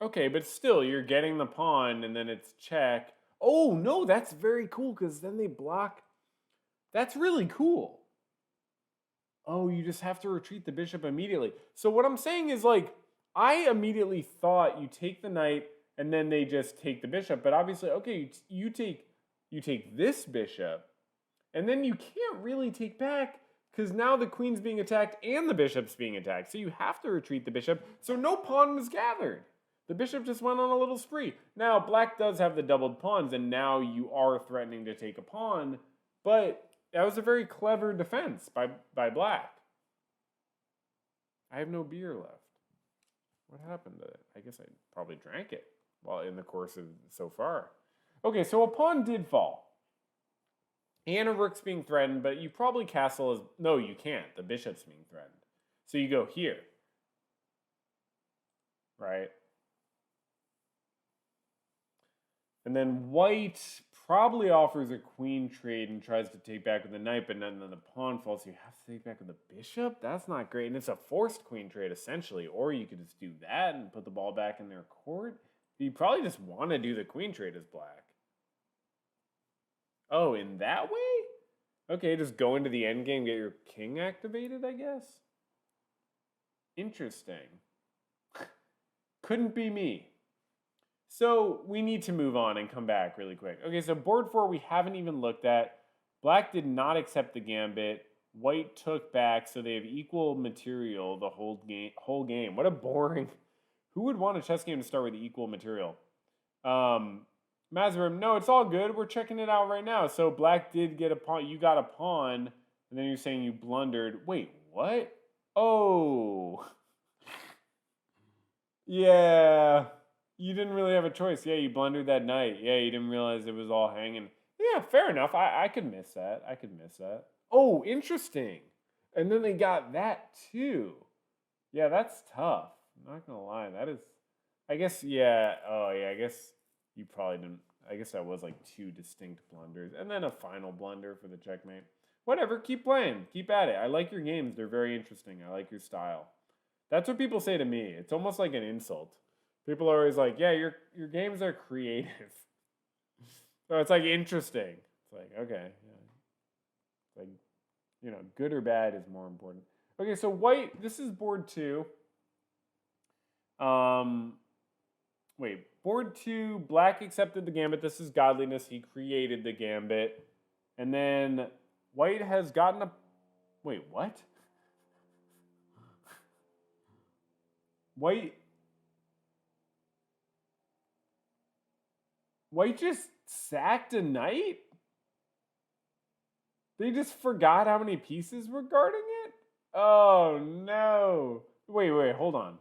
Okay, but still, you're getting the pawn, and then it's check. Oh, no, that's very cool, because then they block. That's really cool. Oh, you just have to retreat the bishop immediately. So what I'm saying is, like, I immediately thought you take the knight and then they just take the bishop. But obviously, okay, you take this bishop, and then you can't really take back because now the queen's being attacked and the bishop's being attacked. So you have to retreat the bishop. So no pawn was gathered. The bishop just went on a little spree. Now, black does have the doubled pawns, and now you are threatening to take a pawn, but that was a very clever defense by black. I have no beer left. What happened to it? I guess I probably drank it while in the course of so far. Okay, so a pawn did fall. And a rook's being threatened, but you probably castle as... No, you can't. The bishop's being threatened. So you go here. Right? And then white probably offers a queen trade and tries to take back with the knight, but then the pawn falls. So you have to take back with the bishop? That's not great. And it's a forced queen trade, essentially. Or you could just do that and put the ball back in their court. But you probably just want to do the queen trade as black. Oh, in that way? Okay, just go into the endgame, get your king activated, I guess? Interesting. Couldn't be me. So we need to move on and come back really quick. Okay, so board 4 we haven't even looked at. Black did not accept the gambit. White took back, so they have equal material the whole game. What a boring... Who would want a chess game to start with equal material? Mazarim, no, it's all good. We're checking it out right now. So black did get a pawn. You got a pawn, and then you're saying you blundered. Wait, what? Oh. Yeah. You didn't really have a choice. Yeah, you blundered that knight. Yeah, you didn't realize it was all hanging. Yeah, fair enough. I could miss that. I could miss that. Oh, interesting. And then they got that too. Yeah, that's tough. I'm not going to lie. That is, I guess, yeah. Oh, yeah, I guess you probably didn't. I guess that was like 2 distinct blunders. And then a final blunder for the checkmate. Whatever, keep playing. Keep at it. I like your games. They're very interesting. I like your style. That's what people say to me. It's almost like an insult. People are always like, yeah, your games are creative. So it's like interesting. It's like, okay. Yeah. It's like, you know, good or bad is more important. Okay, so white, this is board 2. Wait, board 2, black accepted the gambit. This is godliness. He created the gambit. And then white has gotten a... Wait, what? White just sacked a knight? They just forgot how many pieces were guarding it? Oh, no. Wait, hold on.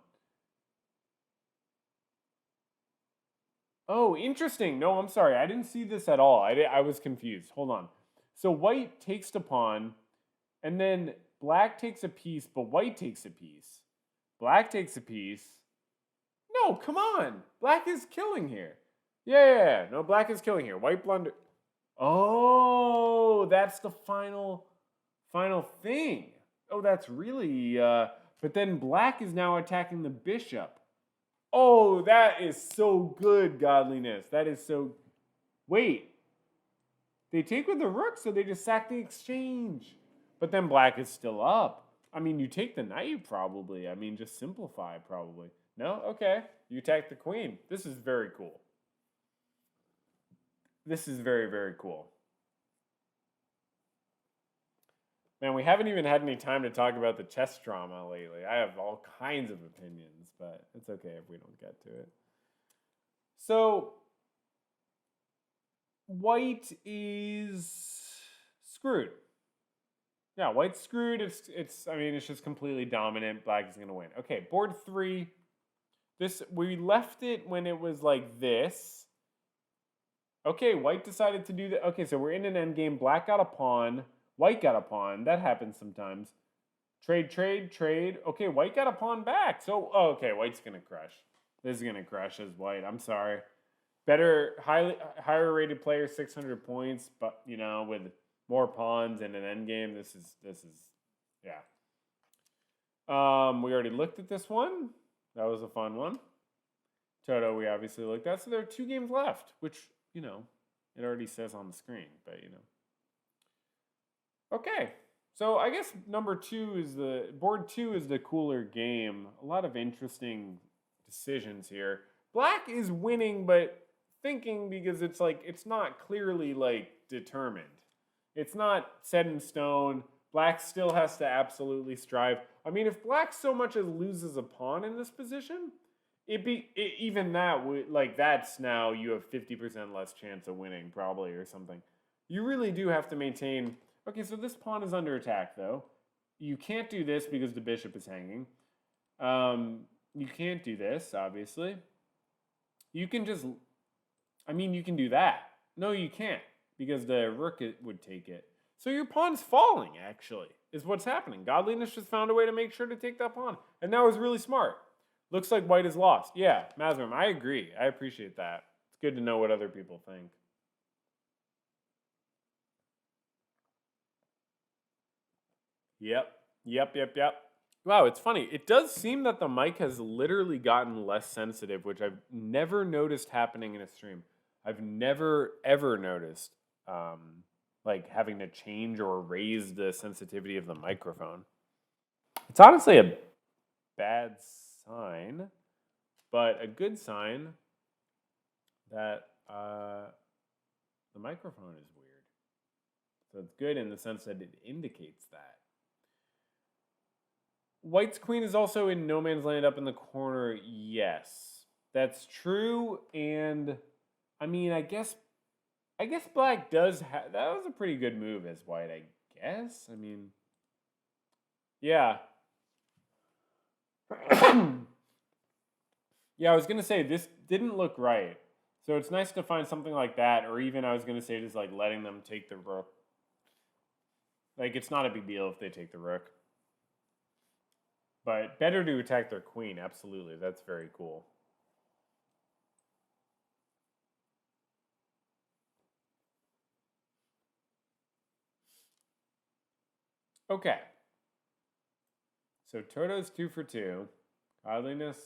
Oh, interesting. No, I'm sorry. I didn't see this at all. I was confused. Hold on. So white takes the pawn, and then black takes a piece, but white takes a piece. Black takes a piece. No, come on. Black is killing here. Yeah. No, black is killing here. White blunder. Oh, that's the final thing. Oh, that's really... but then black is now attacking the bishop. Oh, that is so good, godliness. That is so... Wait. They take with the rook, so they just sack the exchange. But then black is still up. I mean, you take the knight, probably. I mean, just simplify, probably. No? Okay. You attack the queen. This is very cool. This is very, very cool. Man, we haven't even had any time to talk about the chess drama lately. I have all kinds of opinions, but it's okay if we don't get to it. So, white is screwed. Yeah, white's screwed. I mean, it's just completely dominant. Black is going to win. Okay, board 3. We left it when it was like this. Okay, white decided to do that. Okay, so we're in an endgame. Black got a pawn. White got a pawn. That happens sometimes. Trade. Okay, white got a pawn back. So, okay, white's going to crush. This is going to crush as white. I'm sorry. Higher rated player, 600 points, but, you know, with more pawns and an endgame, this is, yeah. We already looked at this one. That was a fun one. Toto, we obviously looked at. So there are 2 games left, which, you know, it already says on the screen, but, you know. Okay, So I guess board 2 is the cooler game. A lot of interesting decisions here. Black is winning, but thinking because it's like it's not clearly like determined. It's not set in stone. Black still has to absolutely strive. I mean, if Black so much as loses a pawn in this position, even that would like that's now you have 50% less chance of winning probably or something. You really do have to maintain. Okay, so this pawn is under attack though. You can't do this because the bishop is hanging. You can't do this obviously. You can just, I mean, you can do that. No, you can't because the rook would take it. So your pawn's falling, actually, is what's happening. Godliness just found a way to make sure to take that pawn. And that was really smart. Looks like white is lost. Yeah, Mazrim, I agree. I appreciate that. It's good to know what other people think. Yep. Wow, it's funny. It does seem that the mic has literally gotten less sensitive, which I've never noticed happening in a stream. I've never, ever noticed like having to change or raise the sensitivity of the microphone. It's honestly a bad sign, but a good sign that the microphone is weird. So it's good in the sense that it indicates that. White's queen is also in no man's land up in the corner. Yes, that's true. And I mean, I guess black does have, that was a pretty good move as white, I guess. I mean, yeah. Yeah, I was going to say this didn't look right. So it's nice to find something like that, or even I was going to say just like letting them take the rook. Like, it's not a big deal if they take the rook. But better to attack their queen, absolutely. That's very cool. Okay. So Toto's 2 for 2. Godliness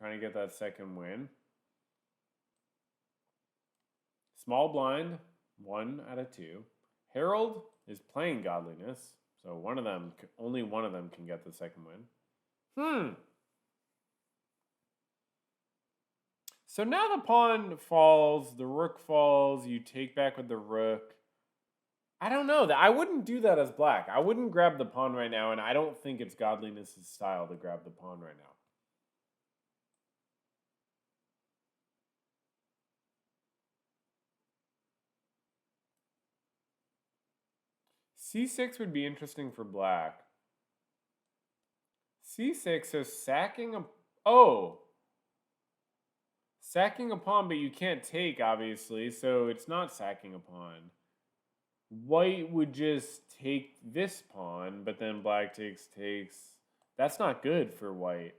trying to get that second win. Small blind, 1 out of 2. Harold is playing Godliness, so only one of them can get the second win. So now the pawn falls, the rook falls, you take back with the rook. I don't know. I wouldn't do that as black. I wouldn't grab the pawn right now, and I don't think it's Godliness' style to grab the pawn right now. C6 would be interesting for black. C6, so sacking a... Oh! Sacking a pawn, but you can't take, obviously, so it's not sacking a pawn. White would just take this pawn, but then black takes. That's not good for white.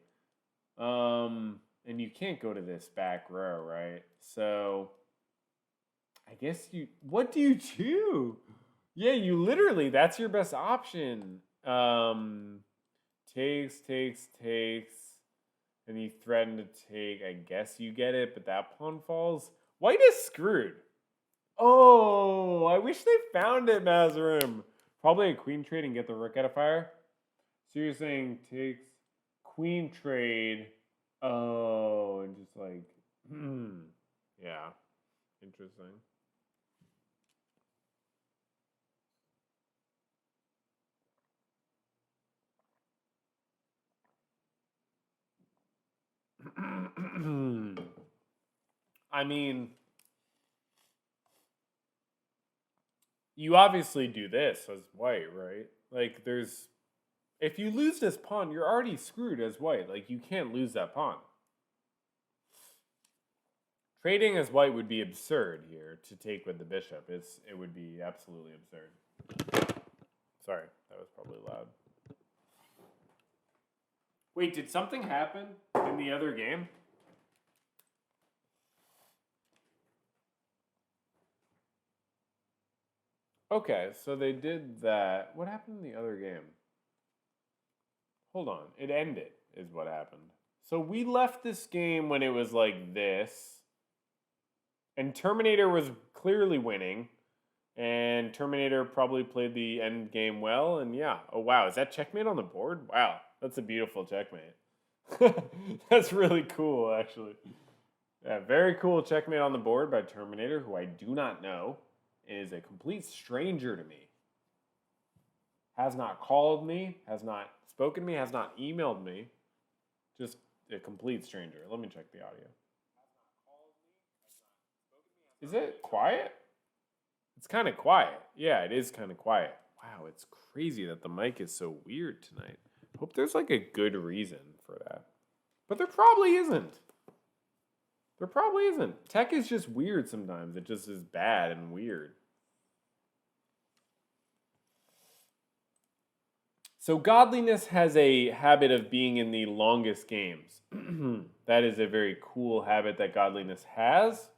And you can't go to this back row, right? So, I guess what do you do? Yeah, you literally, that's your best option. Takes. And you threaten to take. I guess you get it, but that pawn falls. White is screwed. Oh, I wish they found it, Mazrim. Probably a queen trade and get the rook out of fire. So you're saying takes queen trade. Oh, and just like, yeah, interesting. I mean, you obviously do this as white, right? Like, if you lose this pawn, you're already screwed as white. Like, you can't lose that pawn. Trading as white would be absurd here to take with the bishop. It would be absolutely absurd. Sorry, that was probably loud. Wait, did something happen in the other game? Okay, so they did that. What happened in the other game? Hold on. It ended, is what happened. So we left this game when it was like this. And Terminator was clearly winning. And Terminator probably played the end game well. And yeah. Oh, wow. Is that checkmate on the board? Wow. That's a beautiful checkmate. That's really cool, actually. Yeah, very cool checkmate on the board by Terminator, who I do not know, is a complete stranger to me. Has not called me, has not spoken to me, has not emailed me. Just a complete stranger. Let me check the audio. Is it quiet? It's kind of quiet. Yeah, it is kind of quiet. Wow, it's crazy that the mic is so weird tonight. Hope there's like a good reason for that. But there probably isn't. There probably isn't. Tech is just weird sometimes. It just is bad and weird. So godliness has a habit of being in the longest games. That is a very cool habit that godliness has.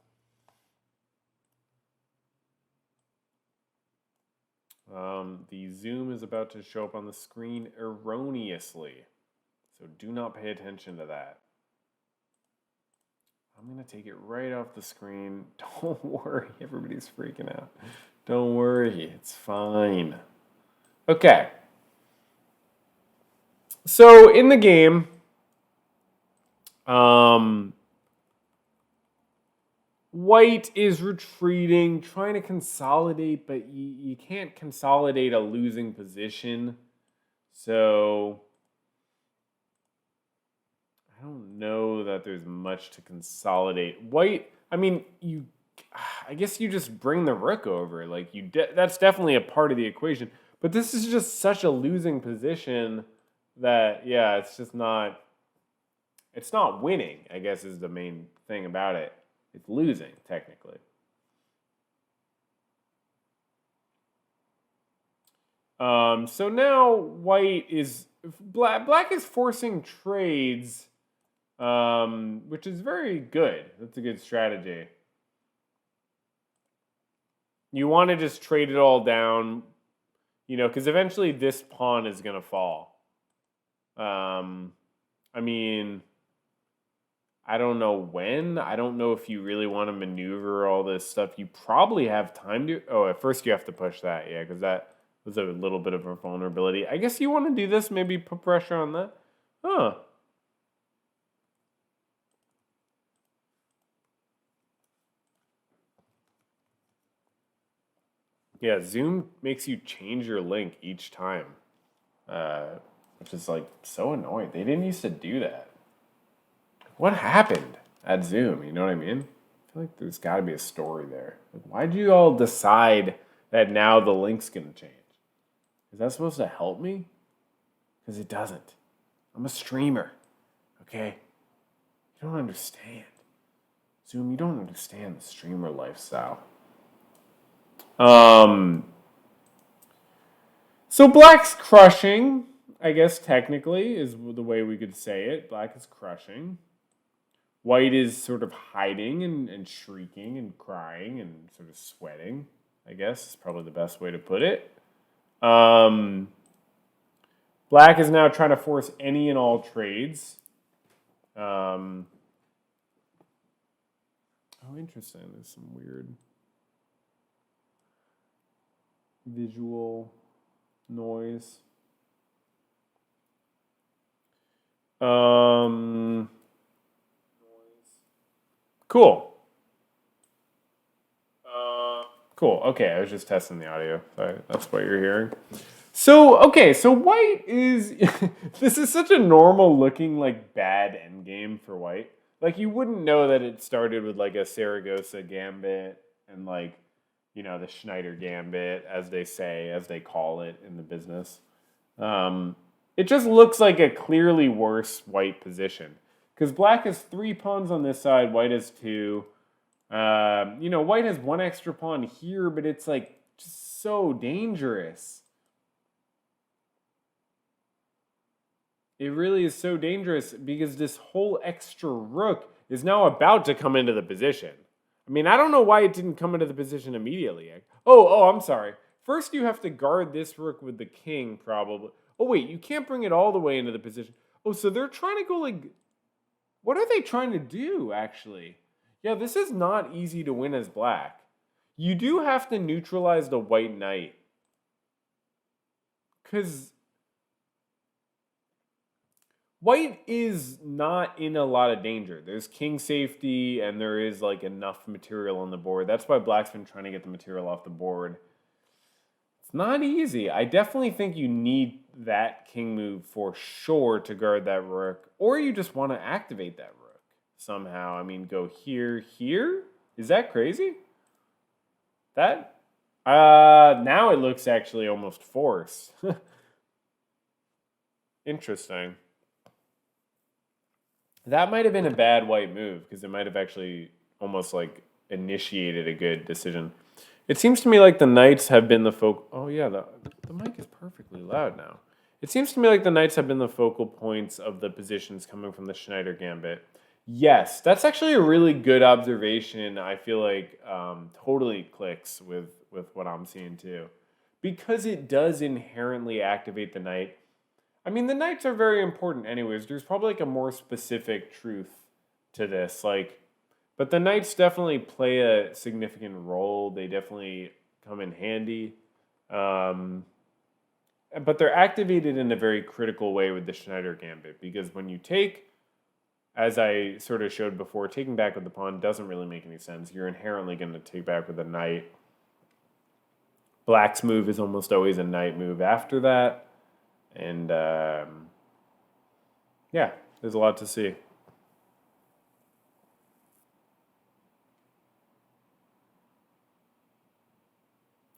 The zoom is about to show up on the screen erroneously. So do not pay attention to that. I'm going to take it right off the screen. Don't worry. Everybody's freaking out. Don't worry. It's fine. Okay. So in the game, white is retreating, trying to consolidate, but you can't consolidate a losing position. So I don't know that there's much to consolidate. White, I mean, I guess you just bring the rook over. Like that's definitely a part of the equation. But this is just such a losing position that, yeah, it's just not. It's not winning, I guess, is the main thing about it. It's losing, technically. So now white is black is forcing trades, which is very good. That's a good strategy. You want to just trade it all down, because eventually this pawn is going to fall. I mean, I don't know when. I don't know if you really want to maneuver all this stuff. You probably have time to. Oh, at first you have to push that, yeah, because that was a little bit of a vulnerability. I guess you want to do this, maybe put pressure on that. Huh. Yeah, Zoom makes you change your link each time, which is like so annoying. They didn't used to do that. What happened at Zoom? You know what I mean? I feel like there's got to be a story there. Like, why'd you all decide that now the link's going to change? Is that supposed to help me? Because it doesn't. I'm a streamer, okay? You don't understand. Zoom, you don't understand the streamer lifestyle. So black's crushing, I guess technically is the way we could say it. Black is crushing. White is sort of hiding and shrieking and crying and sort of sweating, I guess is probably the best way to put it. Black is now trying to force any and all trades. Oh, interesting. There's some weird visual noise. Cool. Cool. Okay, I was just testing the audio. Sorry, that's what you're hearing. So, okay, so white is... this is such a normal looking, like, bad endgame for white. Like, you wouldn't know that it started with, like, a Saragossa Gambit and, like, the Schneider Gambit, as they say, as they call it in the business. It just looks like a clearly worse white position. Because black has 3 pawns on this side, white has 2. White has 1 extra pawn here, but it's like just so dangerous. It really is so dangerous because this whole extra rook is now about to come into the position. I mean, I don't know why it didn't come into the position immediately. Oh, I'm sorry. First, you have to guard this rook with the king, probably. Oh, wait, you can't bring it all the way into the position. Oh, so they're trying to go like... What are they trying to do, actually? Yeah, this is not easy to win as black. You do have to neutralize the white knight. Because white is not in a lot of danger. There's king safety, and there is like enough material on the board. That's why black's been trying to get the material off the board. It's not easy. I definitely think you need that king move for sure to guard that rook, or you just want to activate that rook somehow. I mean, go here, here? Is that crazy? That now it looks actually almost forced. Interesting. That might have been a bad white move because it might have actually almost like initiated a good decision. It seems to me like the knights have been the focal. Oh yeah, the mic is perfectly loud now. It seems to me like the knights have been the focal points of the positions coming from the Schneider Gambit. Yes, that's actually a really good observation. I feel like totally clicks with what I'm seeing too, because it does inherently activate the knight. I mean, the knights are very important, anyways. There's probably like a more specific truth to this, like, but the knights definitely play a significant role. They definitely come in handy. But they're activated in a very critical way with the Schneider Gambit, because when you take, as I sort of showed before, taking back with the pawn doesn't really make any sense. You're inherently going to take back with a knight. Black's move is almost always a knight move after that. And yeah, there's a lot to see.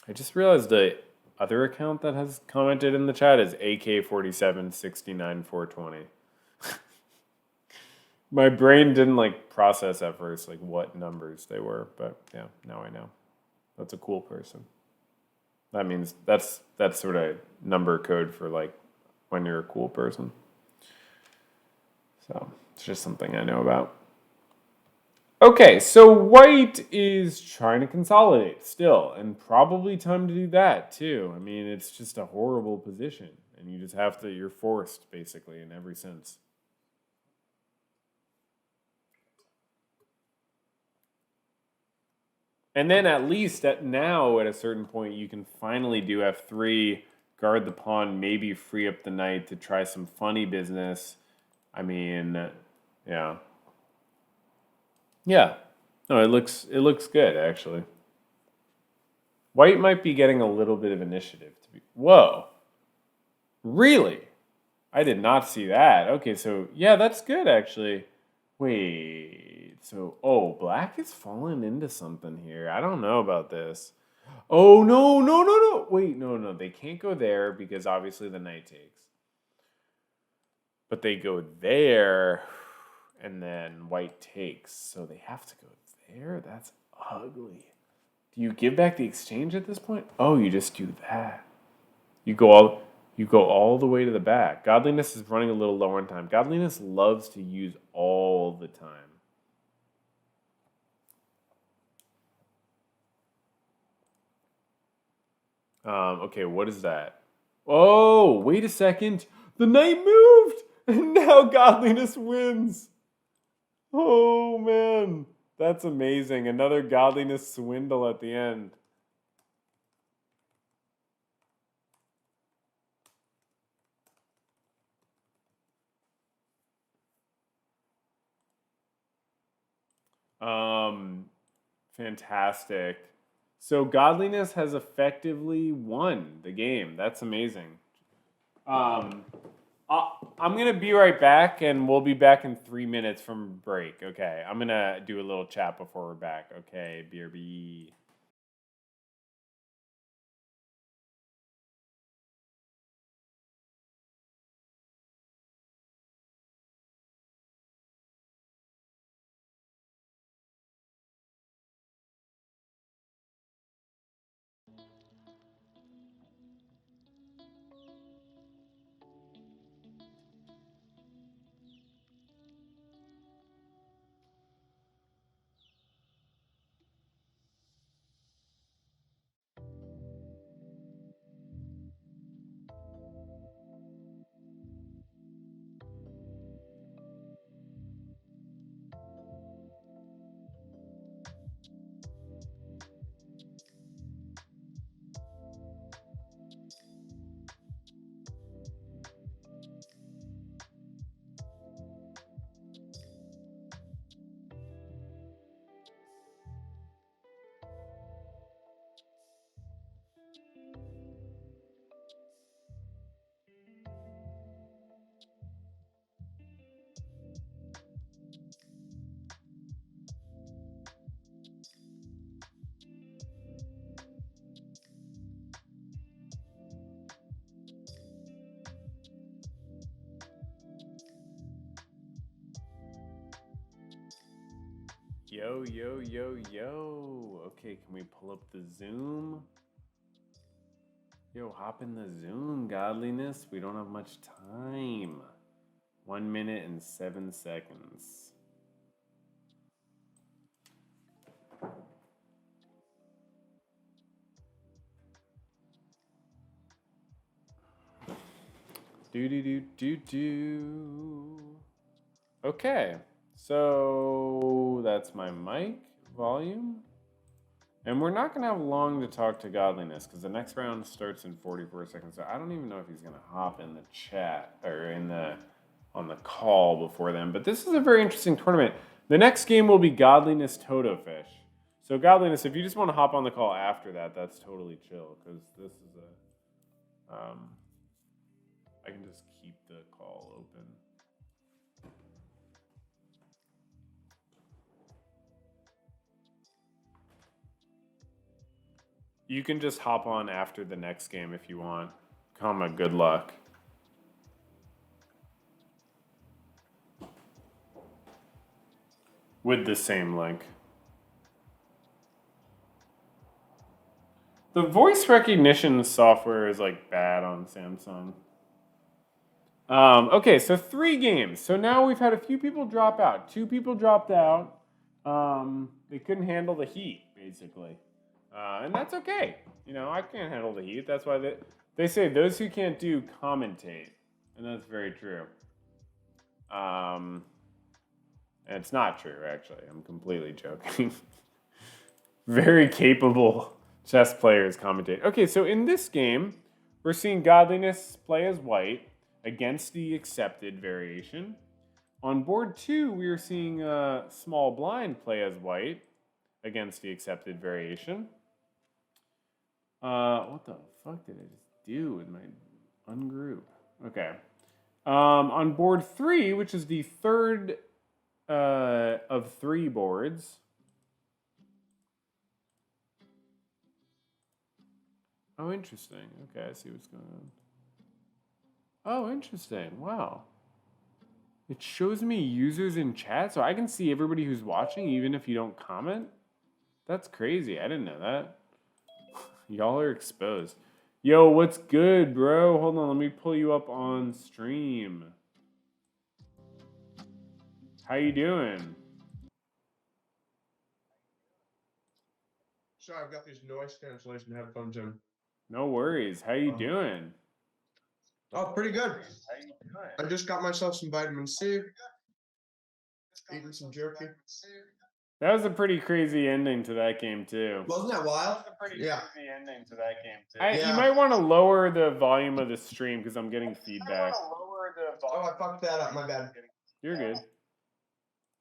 I just realized the other account that has commented in the chat is AK4769 My brain didn't like process at first like what numbers they were, but yeah, now I know. That's a cool person. That means that's sort of number code for like when you're a cool person. So it's just something I know about. Okay, so white is trying to consolidate still, and probably time to do that too. I mean, it's just a horrible position, and you just have to, you're forced basically in every sense. And then at least now at a certain point, you can finally do f3, guard the pawn, maybe free up the knight to try some funny business. I mean, yeah. Yeah. No, it looks good actually. White might be getting a little bit of initiative to be. Whoa. Really? I did not see that. Okay, so yeah, that's good actually. Wait. So, oh, black is falling into something here. I don't know about this. Oh, no, no, no, no. Wait, no. They can't go there because obviously the knight takes. But they go there, and then white takes. So they have to go there? That's ugly. Do you give back the exchange at this point? Oh, you just do that. You go all the way to the back. Godliness is running a little low on time. Godliness loves to use all the time. Okay, what is that? Oh, wait a second. The knight moved, and now Godliness wins. Oh, man. That's amazing. Another Godliness swindle at the end. Fantastic. So Godliness has effectively won the game. That's amazing. I'm gonna be right back, and we'll be back in 3 minutes from break. Okay, I'm gonna do a little chat before we're back. Okay, BRB. Yo, yo, yo, yo. Okay, can we pull up the Zoom? Yo, hop in the Zoom, godliness. We don't have much time. 1 minute and 7 seconds. Do. Okay, so that's my mic volume. And we're not going to have long to talk to godliness because the next round starts in 44 seconds. So I don't even know if he's going to hop in the chat or on the call before then. But this is a very interesting tournament. The next game will be Godliness Toto Fish. So godliness, if you just want to hop on the call after that, that's totally chill because this is I can just keep the call open. You can just hop on after the next game if you want. Comma, good luck. With the same link. The voice recognition software is like bad on Samsung. Okay, so 3 games. So now we've had a few people drop out. 2 people dropped out. They couldn't handle the heat, basically. And that's okay. You know, I can't handle the heat. That's why they say those who can't do commentate. And that's very true. And it's not true, actually. I'm completely joking. Very capable chess players commentate. Okay, so in this game, we're seeing Godliness play as white against the accepted variation. On board 2, we are seeing Small Blind play as white against the accepted variation. What the fuck did I just do with my ungroup? Okay. On board 3, which is the third of 3 boards. Oh, interesting. Okay, I see what's going on. Oh, interesting. Wow. It shows me users in chat, so I can see everybody who's watching, even if you don't comment. That's crazy. I didn't know that. Y'all are exposed. Yo, what's good, bro? Hold on, let me pull you up on stream. How you doing? Sorry, I've got these noise cancellation headphones in. No worries. How you doing? Oh, pretty good. I just got myself some vitamin C. Eating some jerky. That was a pretty crazy ending to that game, too. Wasn't that wild? That was a pretty Yeah. crazy ending to that game, too. Yeah. You might want to lower the volume of the stream because I'm getting feedback. Oh, I fucked that up. My bad. You're good.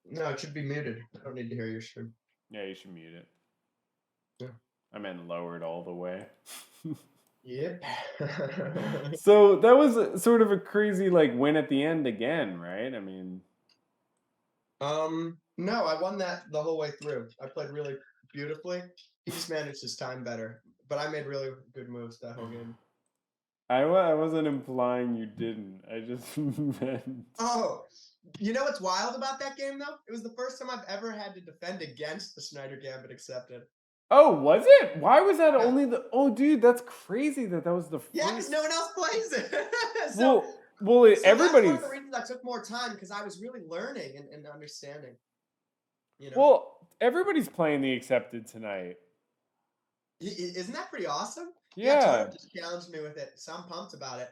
No, it should be muted. I don't need to hear your stream. Yeah, you should mute it. Yeah. I meant lowered all the way. Yep. So that was sort of a crazy like win at the end again, right? I mean, no, I won that the whole way through. I played really beautifully. He just managed his time better, but I made really good moves that whole game. I wasn't implying you didn't. I just meant. Oh, you know what's wild about that game though? It was the first time I've ever had to defend against the Schneider Gambit accepted. Oh, was it? Why was that Yeah. only the? Oh, dude, that's crazy that was the first. Yeah, because no one else plays it. Well, so everybody's. that's one of the reasons I took more time because I was really learning and understanding. You know. Well, everybody's playing the accepted tonight. Isn't that pretty awesome? Yeah. Toto just challenged me with it, so I'm pumped about it.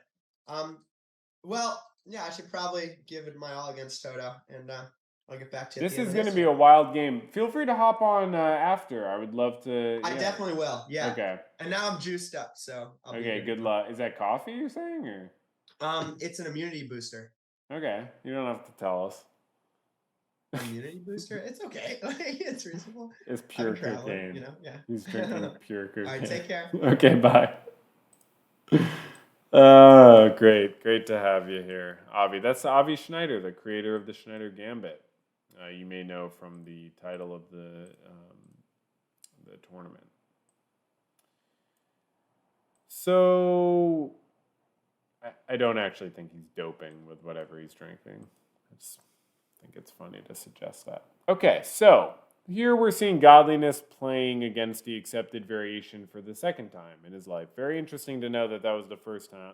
Well, yeah, I should probably give it my all against Toto, and I'll get back to you. This is going to be a wild game. Feel free to hop on after. I would love to. I definitely will. Yeah. Okay. And now I'm juiced up, so. Okay. Good luck. Is that coffee you're saying, or? It's an immunity booster. Okay. You don't have to tell us. Immunity booster? It's okay. It's reasonable. It's pure cocaine. You know, yeah. He's drinking pure cocaine. All right, take care. Okay, bye. Great to have you here, Avi. That's Avi Schneider, the creator of the Schneider Gambit. You may know from the title of the tournament. So, I don't actually think he's doping with whatever he's drinking. I just think it's funny to suggest that. Okay, so here we're seeing godliness playing against the accepted variation for the second time in his life. Very interesting to know that that was the first time.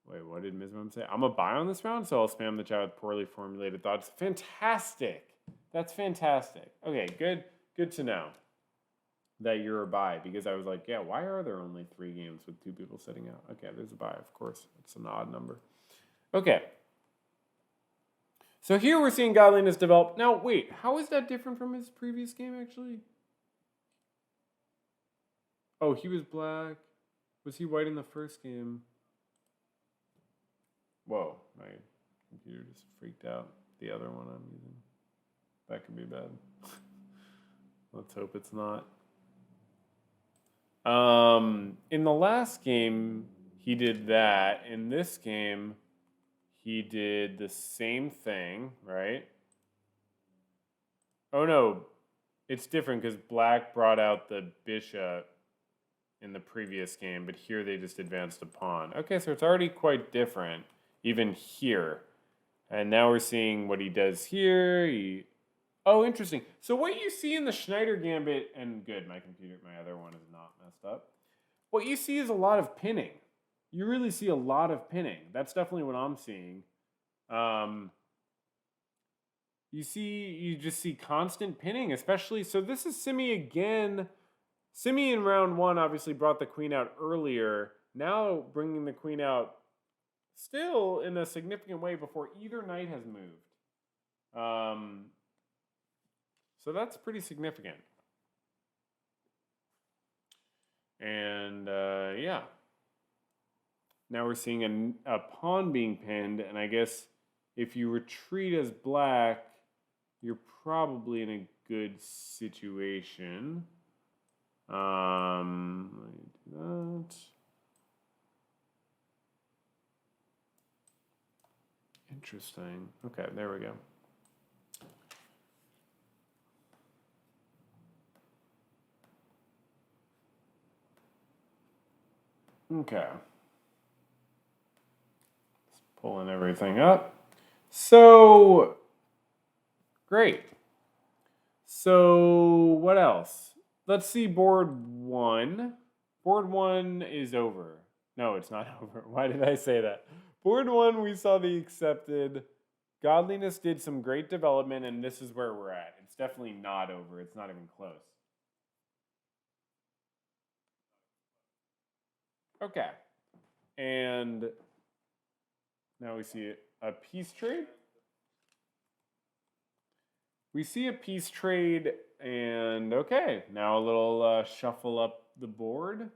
Wait, what did Ms. Mom say? I'm a buy on this round, so I'll spam the chat with poorly formulated thoughts. Fantastic. That's fantastic. Okay, good to know that you're a buy, because I was like, yeah, why are there only 3 games with 2 people sitting out? Okay, there's a buy, of course. It's an odd number. Okay. So here we're seeing godliness develop. Now, wait, how is that different from his previous game, actually? Oh, he was black. Was he white in the first game? Whoa, my computer just freaked out. The other one I'm using. That could be bad. Let's hope it's not. In the last game, he did that. In this game, he did the same thing, right? Oh no, it's different because black brought out the bishop in the previous game, but here they just advanced a pawn. Okay, so it's already quite different, even here. And now we're seeing what he does here. Oh, interesting. So what you see in the Schneider Gambit, and good, my other one is not messed up. What you see is a lot of pinning. You really see a lot of pinning. That's definitely what I'm seeing. You just see constant pinning, especially. So this is Simi again. Simi in round 1 obviously brought the queen out earlier. Now bringing the queen out still in a significant way before either knight has moved. So that's pretty significant. And yeah. Now we're seeing a pawn being pinned, and I guess if you retreat as black, you're probably in a good situation. Let me do that. Interesting. Okay, there we go. Okay. Just pulling everything up. So, great. So, what else? Let's see board 1. Board 1 is over. No, it's not over. Why did I say that? Board 1, we saw the accepted. Godliness did some great development, and this is where we're at. It's definitely not over. It's not even close. Okay. And now we see a peace trade. We see a peace trade, and okay, now a little shuffle up the board.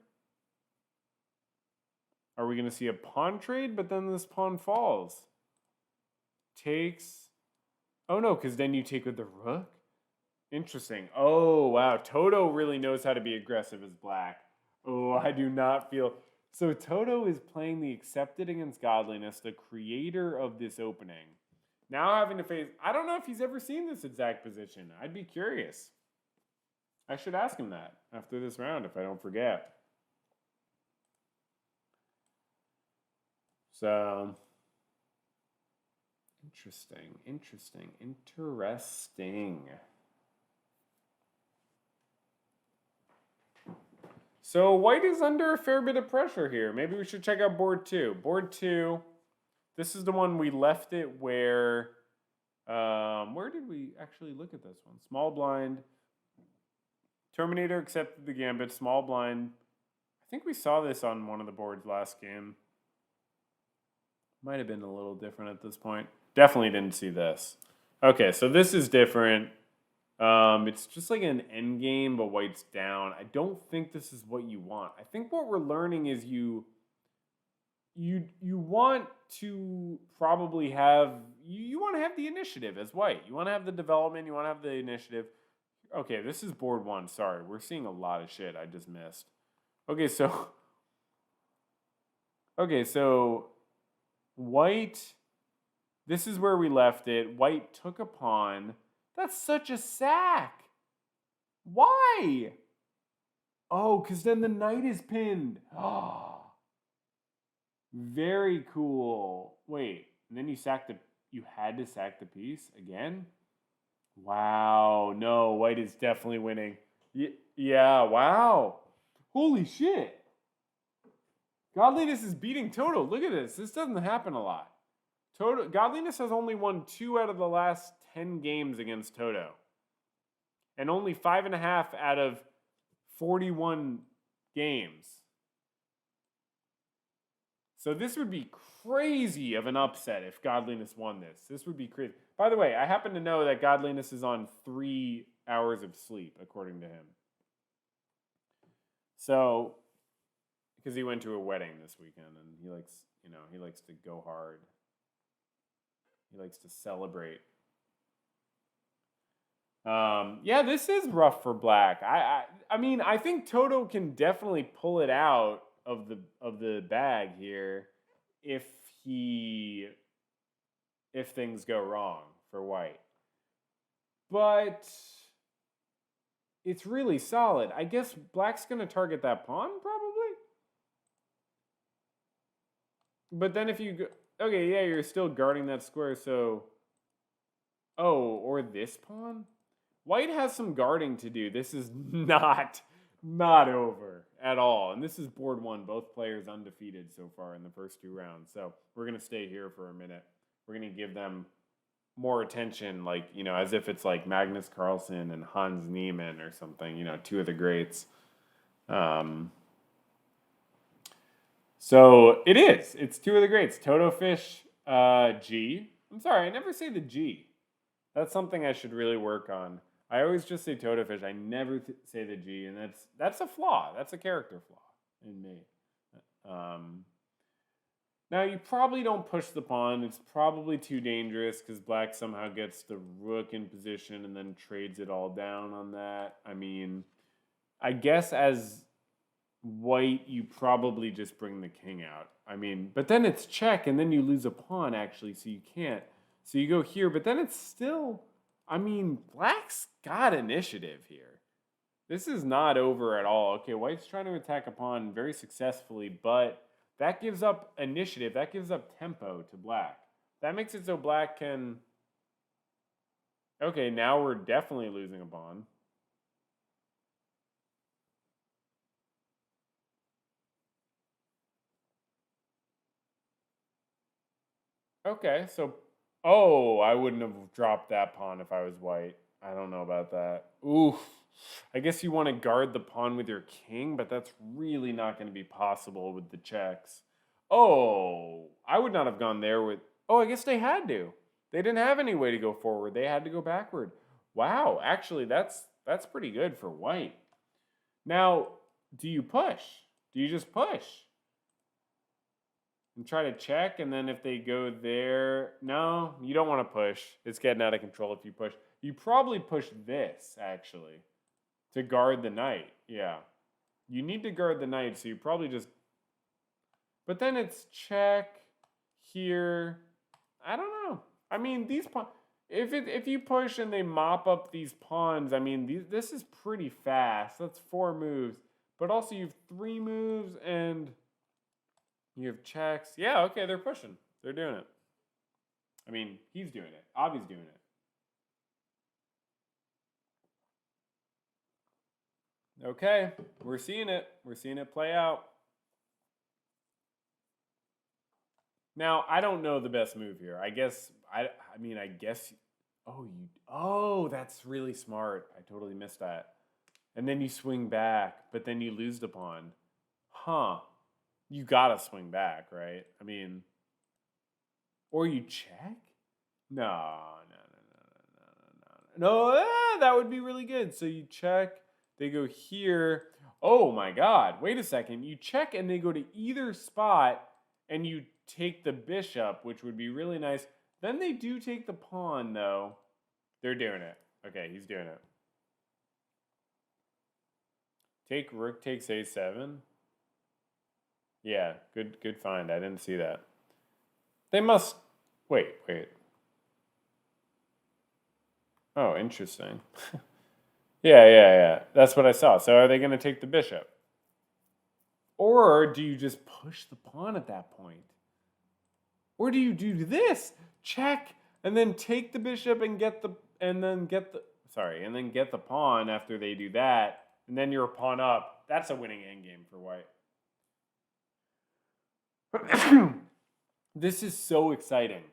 Are we going to see a pawn trade? But then this pawn falls. Takes. Oh no, because then you take with the rook. Interesting. Oh wow, Toto really knows how to be aggressive as black. Oh, I do not feel. So Toto is playing the accepted against godliness, the creator of this opening. Now having to face, I don't know if he's ever seen this exact position. I'd be curious. I should ask him that after this round if I don't forget. So, interesting. So white is under a fair bit of pressure here. Maybe we should check out board 2. Board 2, this is the one we left it where did we actually look at this one? Small blind. Terminator accepted the gambit, small blind. I think we saw this on one of the boards last game. Might have been a little different at this point. Definitely didn't see this. Okay, so this is different. It's just like an end game, but white's down. I don't think this is what you want. I think what we're learning is you want to probably have you want to have the initiative as white. You want to have the development. You want to have the initiative. Okay, this is board 1. Sorry, we're seeing a lot of shit I just missed. Okay, so white. This is where we left it. White took a pawn. That's such a sack. Why? Oh, because then the knight is pinned. Oh, very cool. Wait, and then you had to sack the piece again? Wow. No, white is definitely winning. Yeah, wow. Holy shit. Godliness is beating Toto. Look at this. This doesn't happen a lot. Godliness has only won 2 out of the last 10 games against Toto. And only 5.5 out of 41 games. So this would be crazy of an upset if Godliness won this. This would be crazy. By the way, I happen to know that Godliness is on 3 hours of sleep, according to him. So, because he went to a wedding this weekend and he likes to go hard. He likes to celebrate. Yeah, this is rough for Black. I mean, I think Toto can definitely pull it out of the bag here if things go wrong for white. But it's really solid. I guess Black's going to target that pawn probably. But then if you go, okay, yeah, you're still guarding that square, so or this pawn? White has some guarding to do. This is not over at all. And this is board 1. Both players undefeated so far in the first 2 rounds. So we're going to stay here for a minute. We're going to give them more attention, like, as if it's like Magnus Carlsen and Hans Niemann or something, 2 of the greats. So it is. It's 2 of the greats. Toto Fish, G. I'm sorry, I never say the G. That's something I should really work on. I always just say Toto Fish. I never say the G, and that's a flaw. That's a character flaw in me. Now, you probably don't push the pawn. It's probably too dangerous because Black somehow gets the rook in position and then trades it all down on that. I mean, I guess as white, you probably just bring the king out. I mean, but then it's check, and then you lose a pawn, actually, so you can't. So you go here, but then it's still... I mean, Black's got initiative here. This is not over at all. Okay, white's trying to attack a pawn very successfully, but that gives up initiative. That gives up tempo to Black. That makes it so Black can... Okay, now we're definitely losing a pawn. Okay, so... Oh, I wouldn't have dropped that pawn if I was white. I don't know about that. Oof. I guess you want to guard the pawn with your king, but that's really not going to be possible with the checks. Oh, I would not have gone there with... Oh, I guess they had to. They didn't have any way to go forward. They had to go backward. Wow, actually, that's pretty good for white. Now, do you push? Do you just push? And try to check, and then if they go there... No, you don't want to push. It's getting out of control if you push. You probably push this, actually, to guard the knight. Yeah. You need to guard the knight, so you probably just... But then it's check, here... I don't know. I mean, these pawns... If you push and they mop up these pawns, I mean, this is pretty fast. That's 4 moves. But also you have 3 moves, and... You have checks. Yeah, okay, they're pushing. They're doing it. I mean, he's doing it. Avi's doing it. Okay, we're seeing it. We're seeing it play out. Now, I don't know the best move here. I guess, I guess, oh, that's really smart. I totally missed that. And then you swing back, but then you lose the pawn. Huh. You gotta swing back, right? I mean, or you check? No. That would be really good. So you check, they go here. Oh my God, wait a second. You check and they go to either spot and you take the bishop, which would be really nice. Then they do take the pawn though. They're doing it. Okay, he's doing it. Take rook takes a7. Yeah, good find. I didn't see that. They must... Wait. Oh, interesting. Yeah. That's what I saw. So are they going to take the bishop? Or do you just push the pawn at that point? Or do you do this? Check, and then take the bishop and get the get the pawn after they do that, and then you're a pawn up. That's a winning endgame for white. This is so exciting.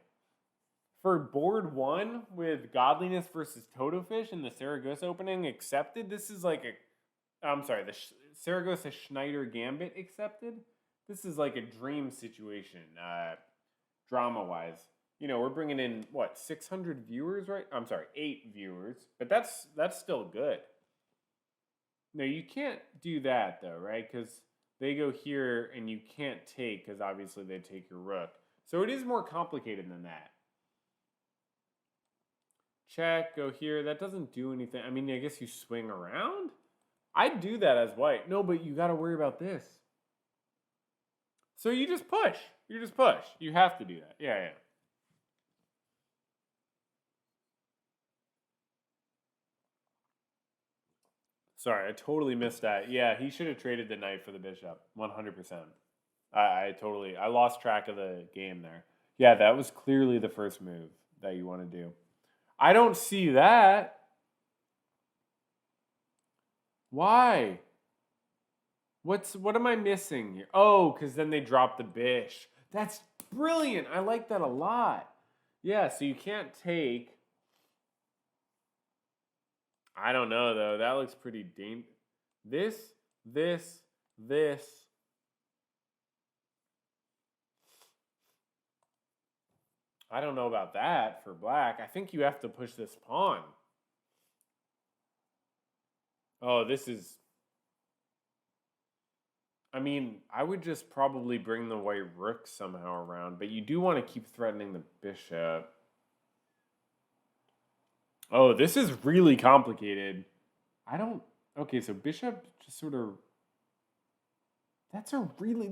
For board 1 with Godliness versus Totofish in the Saragossa opening accepted, this is like the Saragossa Schneider Gambit accepted. This is like a dream situation, drama-wise. You know, we're bringing in, 600 viewers, right? I'm sorry, 8 viewers. But that's still good. No, you can't do that, though, right? Because they go here, and you can't take, because obviously they take your rook. So it is more complicated than that. Check, go here. That doesn't do anything. I mean, I guess you swing around? I'd do that as white. No, but you got to worry about this. So you just push. You just push. You have to do that. Yeah. Sorry, I totally missed that. Yeah, he should have traded the knight for the bishop. 100%. I lost track of the game there. Yeah, that was clearly the first move that you want to do. I don't see that. Why? What am I missing here? Oh, because then they drop the bish. That's brilliant. I like that a lot. Yeah, so you can't take. I don't know, though. That looks pretty dangerous. This. I don't know about that for black. I think you have to push this pawn. Oh, this is... I mean, I would just probably bring the white rook somehow around, but you do want to keep threatening the bishop. Oh, this is really complicated. Okay, so bishop just sort of...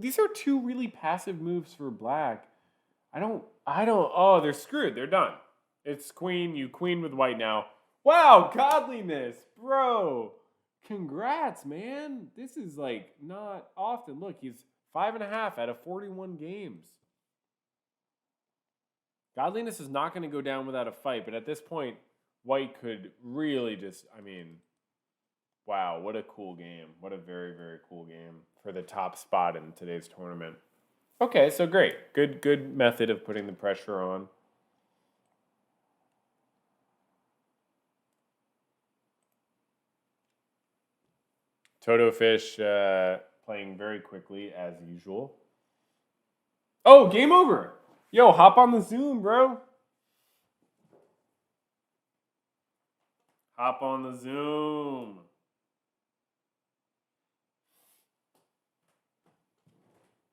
These are two really passive moves for black. Oh, they're screwed. They're done. It's queen. You queen with white now. Wow, godliness, bro. Congrats, man. This is like not often. Look, he's 5.5 out of 41 games. Godliness is not going to go down without a fight, but at this point, white could really just, wow, what a cool game. What a very, very cool game for the top spot in today's tournament. Okay, so great. Good method of putting the pressure on. Totofish playing very quickly as usual. Oh, game over. Yo, hop on the Zoom, bro. Hop on the Zoom.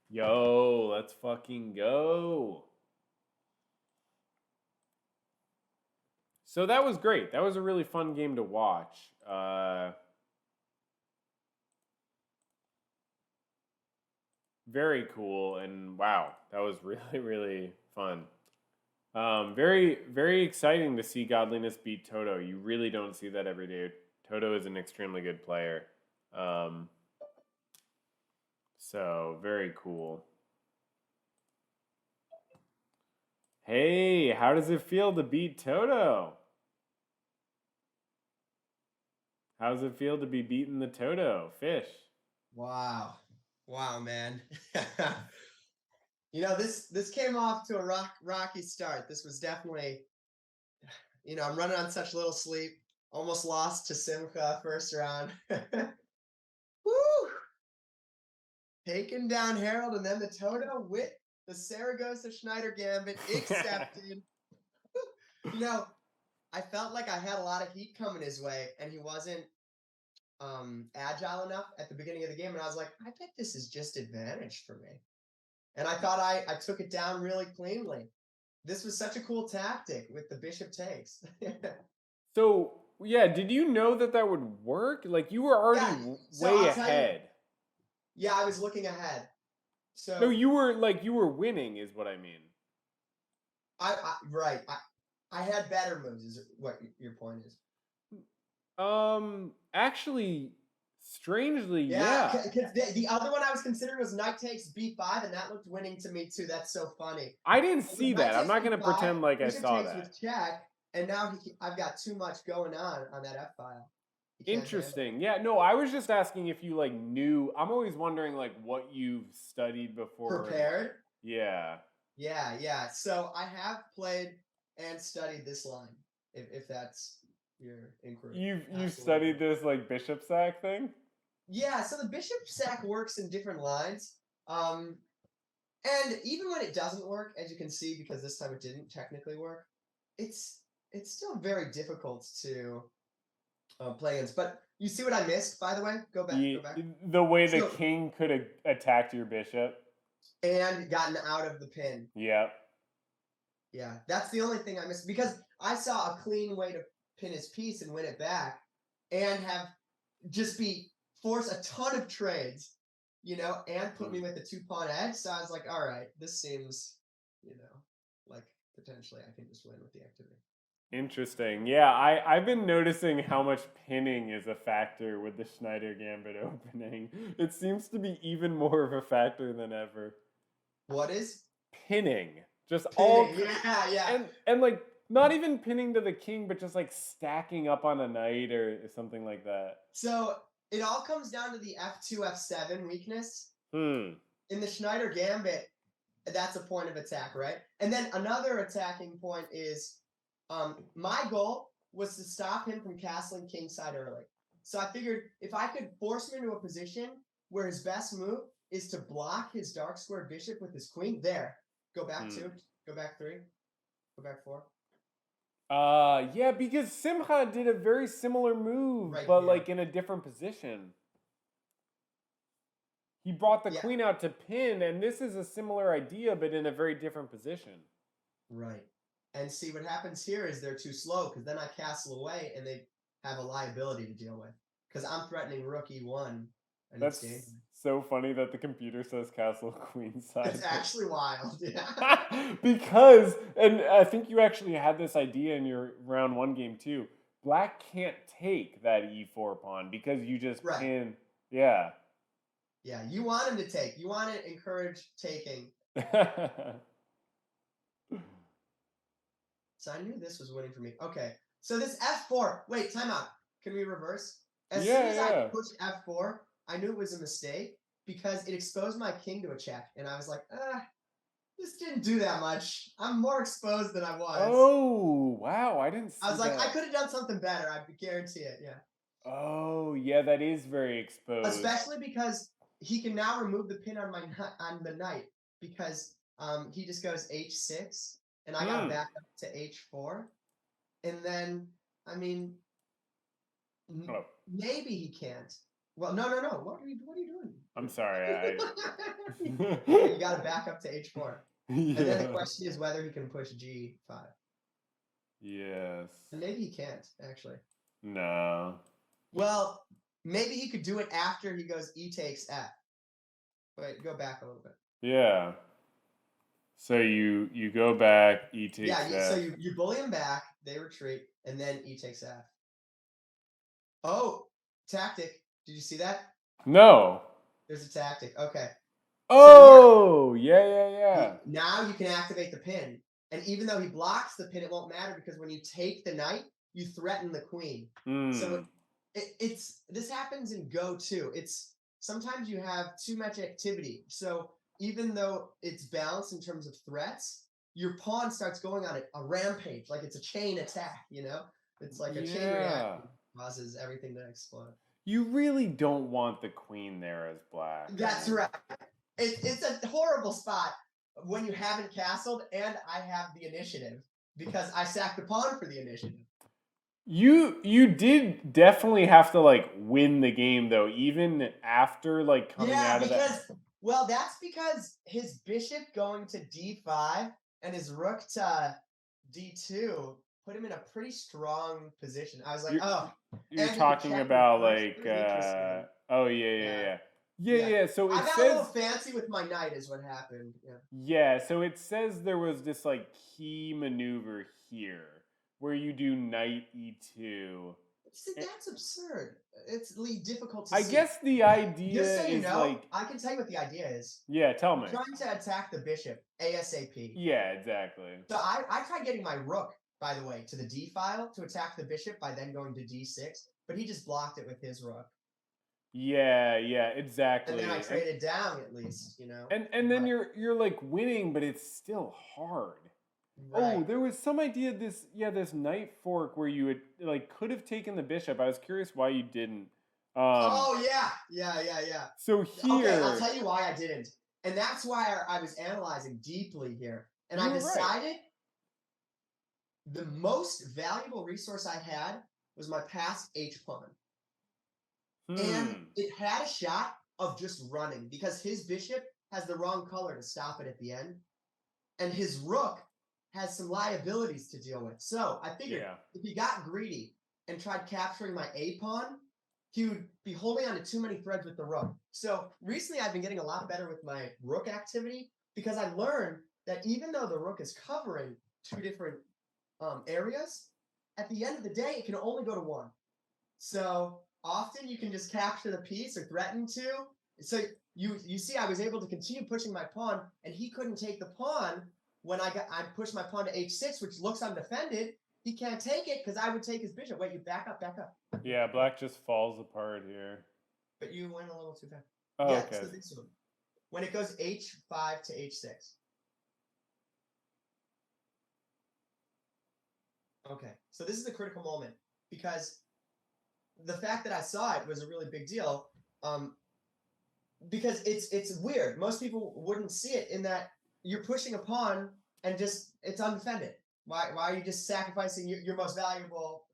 Yo, let's fucking go. So that was great. That was a really fun game to watch. Very cool, and wow, that was really, really fun. Very, very exciting to see Godliness beat Toto. You really don't see that every day. Toto is an extremely good player. So, very cool. Hey, how does it feel to beat Toto? How does it feel to be beating the Toto? Fish. Wow, man. This came off to a rocky start. This was definitely, I'm running on such little sleep. Almost lost to Simca first round. Woo! Taking down Harold, and then the Toto with the Saragossa Schneider Gambit accepted. I felt like I had a lot of heat coming his way, and he wasn't agile enough at the beginning of the game, and I was like, I bet this is just advantage for me. And I thought I took it down really cleanly. This was such a cool tactic with the bishop takes. So, yeah, did you know that would work? Like, you were already way ahead. Yeah, I was looking ahead. So no, you were winning, is what I mean. Right. I had better moves, is what your point is. Actually, strangely, yeah. Because the other one I was considering was knight takes b5, and that looked winning to me too. That's so funny. I didn't see that. I'm not going to pretend like I saw that. With check, and now I've got too much going on that F file. He can't handle it. Interesting. Yeah, no, I was just asking if you like knew. I'm always wondering like what you've studied before. Prepared? Yeah. Yeah. So I have played and studied this line, if that's your inquiry. You've Absolutely. studied this like bishop sack thing? Yeah, so the bishop sack works in different lines. And even when it doesn't work, as you can see, because this time it didn't technically work, it's still very difficult to play against. But you see what I missed, by the way? Go back, go back. The way the So, king could have attacked your bishop. and gotten out of the pin. Yep. Yeah, that's the only thing I missed because I saw a clean way to pin his piece and win it back, and have just force a ton of trades, and put me with the 2 pawn edge. So I was like, all right, this seems, like potentially I can just win with the activity. Interesting. Yeah, I've been noticing how much pinning is a factor with the Schneider Gambit opening. It seems to be even more of a factor than ever. What is? Pinning. Just pinning. Yeah. And like not even pinning to the king, but just like stacking up on a knight or something like that. So it all comes down to the F2, F7 weakness. In the Schneider Gambit, that's a point of attack, right? And then another attacking point is my goal was to stop him from castling kingside early. So I figured if I could force him into a position where his best move is to block his dark squared bishop with his queen. There. Go back 2. Go back 3. Go back 4. Yeah, because Simcha did a very similar move, right but here. like in a different position. He brought the queen out to pin, and this is a similar idea, but in a very different position. Right. And see, what happens here is they're too slow, because then I castle away, and they have a liability to deal with. Because I'm threatening rook e1. And That's so funny that the computer says castle queen side. It's actually wild, yeah. Because, and I think you actually had this idea in your round 1 game too. Black can't take that e4 pawn because you just pin. Yeah. Yeah, you want him to take. You want to encourage taking. So I knew this was winning for me. Okay, so this f4. Wait, time out. Can we reverse? As soon as I pushed f4, I knew it was a mistake because it exposed my king to a check. And I was like, this didn't do that much. I'm more exposed than I was. Oh, wow. I didn't see that. I was like, I could have done something better. I guarantee it, yeah. Oh, yeah, that is very exposed. Especially because he can now remove the pin on the knight because he just goes h6, and I got back up to h4, and then maybe he can't. Well, no. What are you doing? I'm sorry. You got to back up to h4, and then the question is whether he can push g5. Yes. And maybe he can't actually. No. Well, maybe he could do it after he goes e takes f. Wait, go back a little bit. Yeah. So you go back, e takes f. Yeah, so you bully him back, they retreat, and then e takes f. Oh, tactic. Did you see that? No. There's a tactic. Okay. Oh, so yeah. Now you can activate the pin. And even though he blocks the pin, it won't matter because when you take the knight, you threaten the queen. So this happens in Go too. It's sometimes you have too much activity. So even though it's balanced in terms of threats, your pawn starts going on a rampage, like it's a chain attack, It's like a chain reaction causes everything to explode. You really don't want the queen there as black. That's right. It's a horrible spot when you haven't castled and I have the initiative because I sacked the pawn for the initiative. You did definitely have to like win the game though, even after like coming out of that. Well, that's because his bishop going to d5 and his rook to d2 put him in a pretty strong position. I was like, you're talking about like oh yeah. So it I got a little fancy with my knight is what happened. Yeah, so it says there was this like key maneuver here where you do knight e2. See, that's absurd. It's difficult to see. I guess the idea just so you is know, like I can tell you what the idea is. Yeah, tell me. I'm trying to attack the bishop ASAP. Yeah, exactly. So I tried getting my rook by the way, to the d file to attack the bishop by then going to d6, but he just blocked it with his rook. Yeah, And exactly. then I traded down at least, you know. And then you're like winning, but it's still hard. Oh, Right. there was some idea this knight fork where you would like could have taken the bishop. I was curious why you didn't. Oh yeah. So Okay, I'll here tell you why I didn't. And that's why I was analyzing deeply here. And you I were right. decided the most valuable resource I had was my passed H pawn. And it had a shot of just running because his bishop has the wrong color to stop it at the end. And his rook has some liabilities to deal with. So I figured if he got greedy and tried capturing my A pawn, he would be holding on to too many threads with the rook. So recently I've been getting a lot better with my rook activity because I learned that even though the rook is covering two different areas, at the end of the day, it can only go to one. So often you can just capture the piece or threaten to. So you see, I was able to continue pushing my pawn, and he couldn't take the pawn when I pushed my pawn to h6, which looks undefended. He can't take it because I would take his bishop. Wait, you back up. Yeah, black just falls apart here. But you went a little too fast. Oh, yeah, okay. So this one. When it goes h5 to h6. Okay, so this is the critical moment because the fact that I saw it was a really big deal. Because it's weird. Most people wouldn't see it in that you're pushing a pawn and just it's undefended. Why are you just sacrificing your most valuable,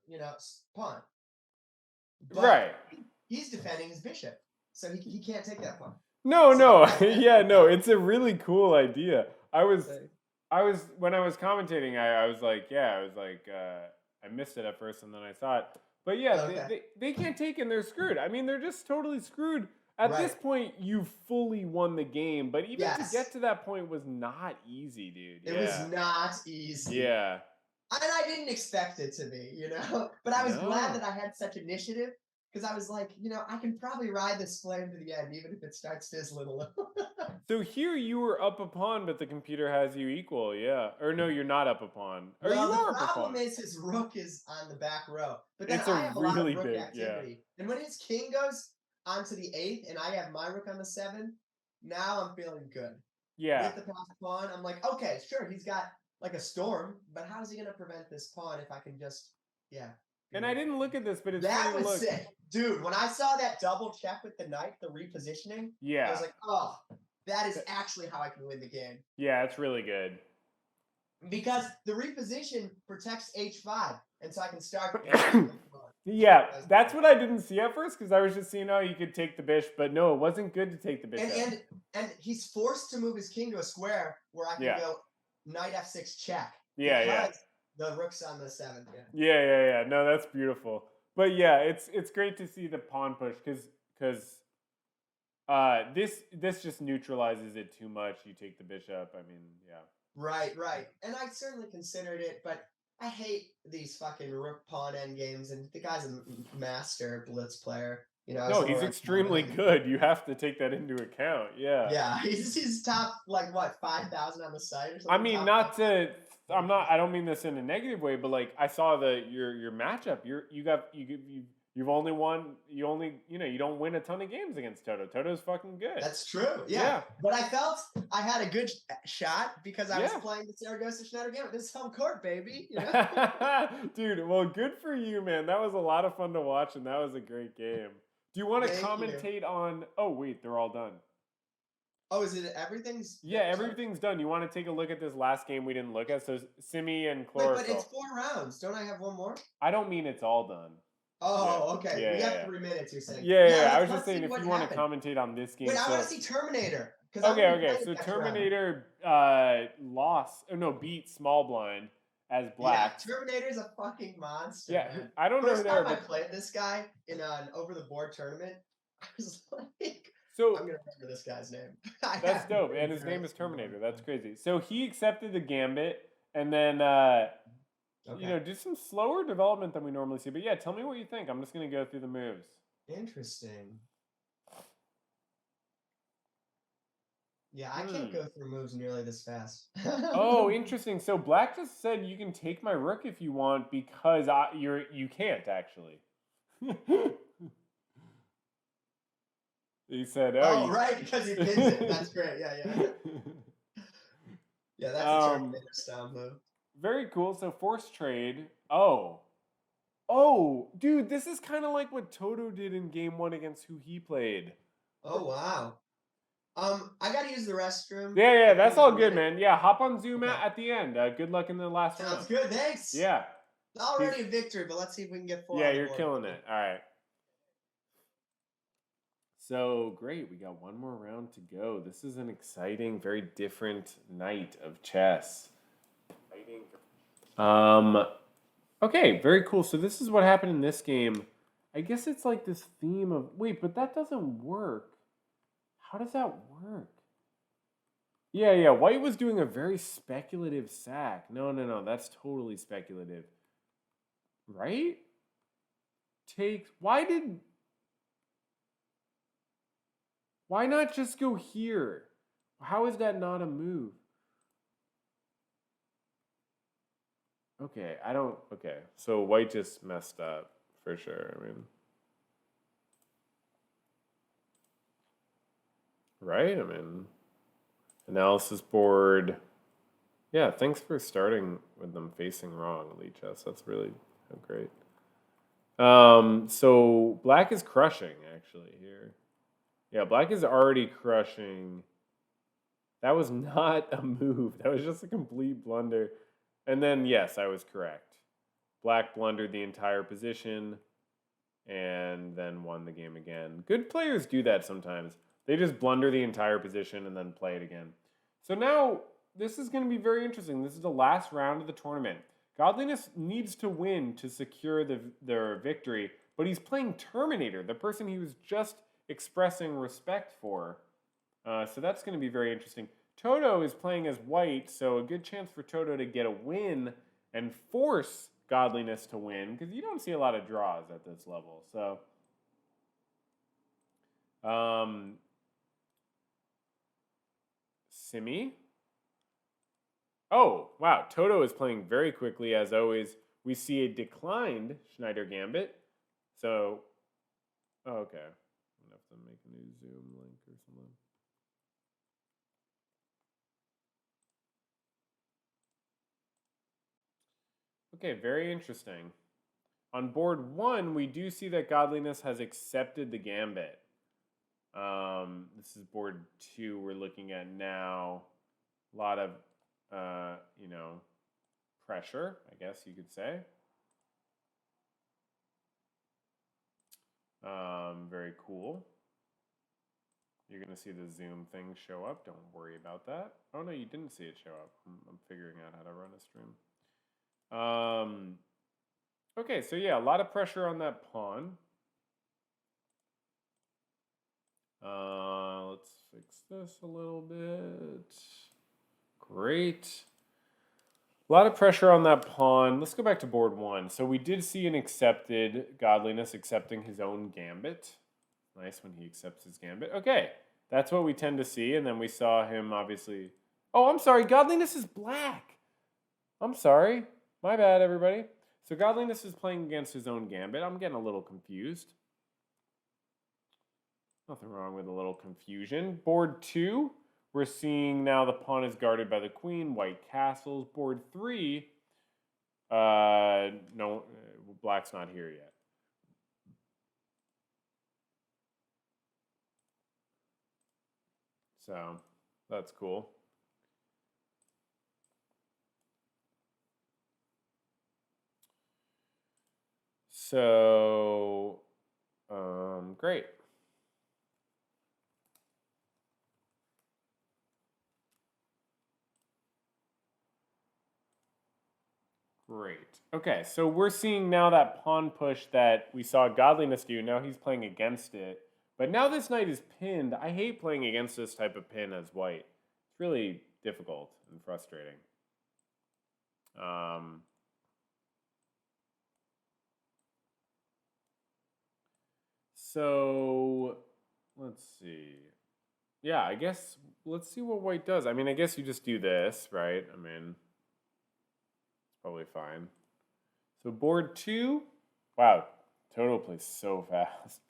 pawn? But right. He's defending his bishop, so he can't take that pawn. No. Yeah, no, it's a really cool idea. I was when I was commentating, I was like, I missed it at first and then I saw it. But yeah, Okay. they can't take it and they're screwed. I mean, they're just totally screwed. At this point, you fully won the game, but even to get to that point was not easy, dude. It was not easy. Yeah. And I didn't expect it to be, But I was glad that I had such initiative because I was like, I can probably ride this flame to the end, even if it starts fizzling a little. So here you were up a pawn, but the computer has you equal, yeah. Or no, you're not up a pawn. Or well, you are the up a pawn. problem is his rook is on the back row. But then It's I have a lot of really rook big, activity. And when his king goes onto the 8th and I have my rook on the 7th, now I'm feeling good. Yeah. With the passed pawn, I'm like, okay, sure, he's got like a storm, but how's he going to prevent this pawn if I can just, And I didn't look at this, but it's that funny to was look. sick. Dude, when I saw that double check with the knight, the repositioning, I was like, oh, that is actually how I can win the game. Yeah, it's really good. Because the reposition protects h5, and so I can start. Yeah, that's what I didn't see at first because I was just seeing how you could take the bishop, but no, it wasn't good to take the bishop. And he's forced to move his king to a square where I can go knight f6 check. Yeah. The rook's on the 7th. Yeah. No, that's beautiful. But yeah, it's great to see the pawn push because this just neutralizes it too much. You take the bishop. I mean, yeah. Right. And I certainly considered it, but I hate these fucking rook pawn end games, and the guy's a master blitz player. No, he's extremely good. You have to take that into account. Yeah. Yeah, he's top like what 5,000 on the site or something. I mean, I don't mean this in a negative way, but like I saw your matchup. You've only won. You don't win a ton of games against Toto. Toto's fucking good. That's true. Yeah. But I felt I had a good shot because I was playing the Saragossa Schneider Gambit. This is home court, baby. Dude, well, good for you, man. That was a lot of fun to watch, and that was a great game. Do you want to commentate on? Oh wait, they're all done. Oh, is it everything's? Yeah, everything's done. You want to take a look at this last game we didn't look at? So Simi and Chlorophyll. Wait, but it's 4 rounds. Don't I have one more? I don't mean it's all done. Oh, okay. We got 3 minutes, you're saying. Yeah. I was just saying if you want to commentate on this game. Wait, I want to see Terminator. Okay. So Terminator beat Small Blind as black. Yeah, Terminator's a fucking monster. Yeah, man. I don't know. First time I played this guy in an over-the-board tournament, I was like, I'm going to remember this guy's name. That's dope. And his name is Terminator. That's crazy. So he accepted the gambit and then, did some slower development than we normally see. But yeah, tell me what you think. I'm just going to go through the moves. Interesting. Yeah, I can't go through moves nearly this fast. Oh, interesting. So black just said you can take my rook if you want because you can't actually. He said, "Oh, Oh, you." right, because he pins it. That's great. Yeah, yeah. Yeah, that's a Terminator style move. Very cool. So force trade. Oh, dude, this is kind of like what Toto did in game one against who he played. Oh, wow. I gotta use the restroom. Yeah, I'll be that's in a all good, minute. man. Yeah, hop on Zoom Okay. at the end. Good luck in the last Sounds round. good. Thanks. Yeah, Already a victory, but let's see if we can get four yeah, on the you're board. killing it. All right. So great, we got one more round to go. This is an exciting, very different night of chess. Okay, very cool. So this is what happened in this game. I guess it's like this theme of wait, but that doesn't work. How does that work? Yeah. White was doing a very speculative sack. No. That's totally speculative. Right? Why not just go here? How is that not a move? Okay. So white just messed up for sure. I mean, right? I mean, analysis board. Yeah, thanks for starting with them facing wrong, Elite Chess. That's really great. So black is crushing actually here. Yeah, black is already crushing. That was not a move. That was just a complete blunder. And then yes, I was correct. Black blundered the entire position and then won the game again. Good players do that sometimes. They just blunder the entire position and then play it again. So now this is going to be very interesting. This is the last round of the tournament. Godliness needs to win to secure their victory, but he's playing Terminator, the person he was just expressing respect for. So that's going to be very interesting. Toto is playing as white, so a good chance for Toto to get a win and force Godliness to win, because you don't see a lot of draws at this level. So, Simi. Oh, wow. Toto is playing very quickly, as always. We see a declined Schneider Gambit. So, okay. I'm going to have to make a new Zoom link or something. Okay, very interesting. On board one, we do see that Godliness has accepted the Gambit. This is board two we're looking at now. A lot of, pressure, I guess you could say. Very cool. You're going to see the Zoom thing show up. Don't worry about that. Oh, no, you didn't see it show up. I'm figuring out how to run a stream. Okay, so yeah, a lot of pressure on that pawn. Let's fix this a little bit. Great. A lot of pressure on that pawn. Let's go back to board one. So we did see an accepted Godliness accepting his own gambit. Nice when he accepts his gambit. Okay, that's what we tend to see. And then we saw him obviously. Oh, I'm sorry. Godliness is black. I'm sorry. My bad, everybody. So Godliness is playing against his own gambit. I'm getting a little confused. Nothing wrong with a little confusion. Board two, we're seeing now the pawn is guarded by the queen, white castles. Board three, no, black's not here yet. So that's cool. So, great. Great. Okay, so we're seeing now that pawn push that we saw Godliness do. Now he's playing against it. But now this knight is pinned. I hate playing against this type of pin as white. It's really difficult and frustrating. So let's see. Yeah, I guess let's see what white does. I mean, I guess you just do this, right? I mean, it's probably fine. So board 2. Wow, Toto plays so fast.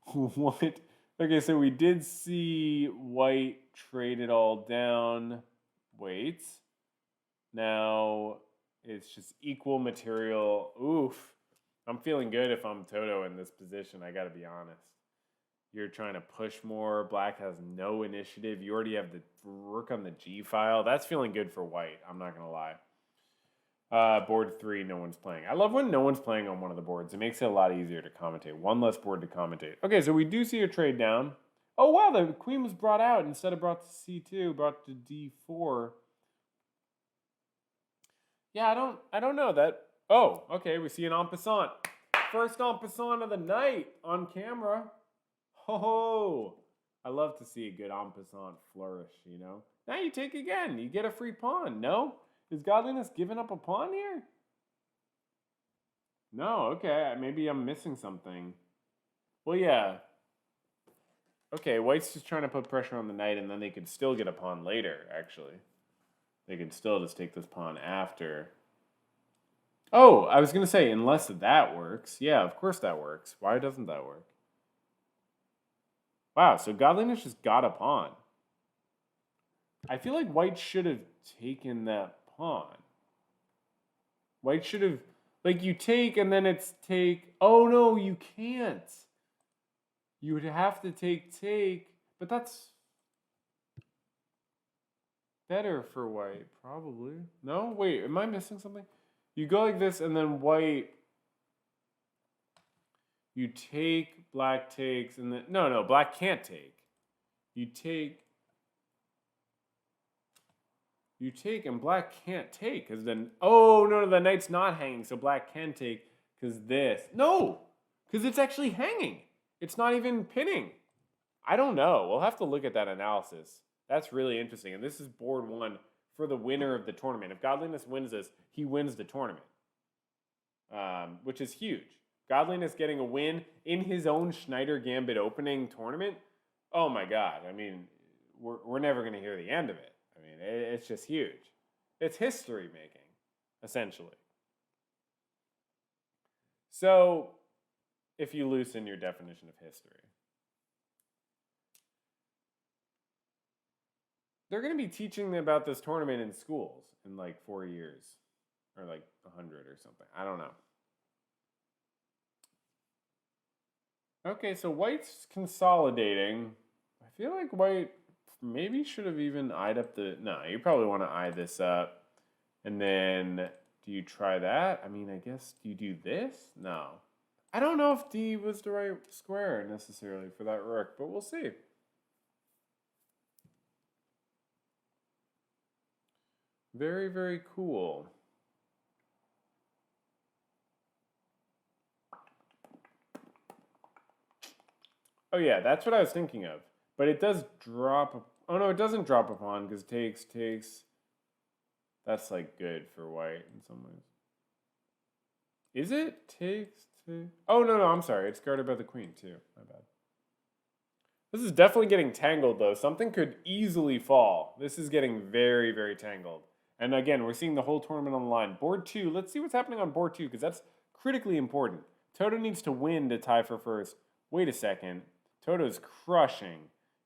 What? Okay, so we did see white trade it all down. Wait. Now it's just equal material. Oof. I'm feeling good if I'm Toto in this position, I gotta be honest. You're trying to push more. Black has no initiative. You already have the work on the G file. That's feeling good for white. I'm not going to lie. Board 3, no one's playing. I love when no one's playing on one of the boards. It makes it a lot easier to commentate. One less board to commentate. Okay, so we do see a trade down. Oh, wow, the queen was brought out instead of brought to C2, brought to D4. Yeah, I don't know that. Oh, okay, we see an en passant. First en passant of the night on camera. Ho! I love to see a good en passant flourish, you know? Now you take again. You get a free pawn, no? Is Godliness giving up a pawn here? No, okay. Maybe I'm missing something. Well, yeah. Okay, white's just trying to put pressure on the knight, and then they could still get a pawn later, actually. They could still just take this pawn after. Oh, I was going to say, unless that works. Yeah, of course that works. Why doesn't that work? Wow, so Godliness just got a pawn. I feel like white should have taken that pawn. White should have, like, you take and then it's take. Oh, no, you can't. You would have to take, but that's better for white, probably. No? Wait, am I missing something? You go like this and then white, you take, black takes, and then, no, black can't take. You take and black can't take because then, oh, no, the knight's not hanging, so black can take because this. No, because it's actually hanging. It's not even pinning. I don't know. We'll have to look at that analysis. That's really interesting. And this is board 1 for the winner of the tournament. If Godliness wins this, he wins the tournament, which is huge. Godliness getting a win in his own Schneider Gambit opening tournament. Oh my God. I mean, we're never going to hear the end of it. I mean, it's just huge. It's history making, essentially. So, if you loosen your definition of history, they're going to be teaching about this tournament in schools in like 4 years, or like 100 or something. I don't know. Okay, so white's consolidating. I feel like white maybe should have even eyed up the... No, you probably want to eye this up. And then, do you try that? I mean, I guess, do you do this? No. I don't know if D was the right square necessarily for that rook, but we'll see. Very, very cool. Oh yeah, that's what I was thinking of. But it does drop. Oh no, it doesn't drop a pawn because takes. That's like good for white in some ways. Is it takes? Oh no, I'm sorry. It's guarded by the queen too. My bad. This is definitely getting tangled though. Something could easily fall. This is getting very, very tangled. And again, we're seeing the whole tournament on the line. Board 2. Let's see what's happening on board 2 because that's critically important. Toto needs to win to tie for first. Wait a second. Toto's crushing.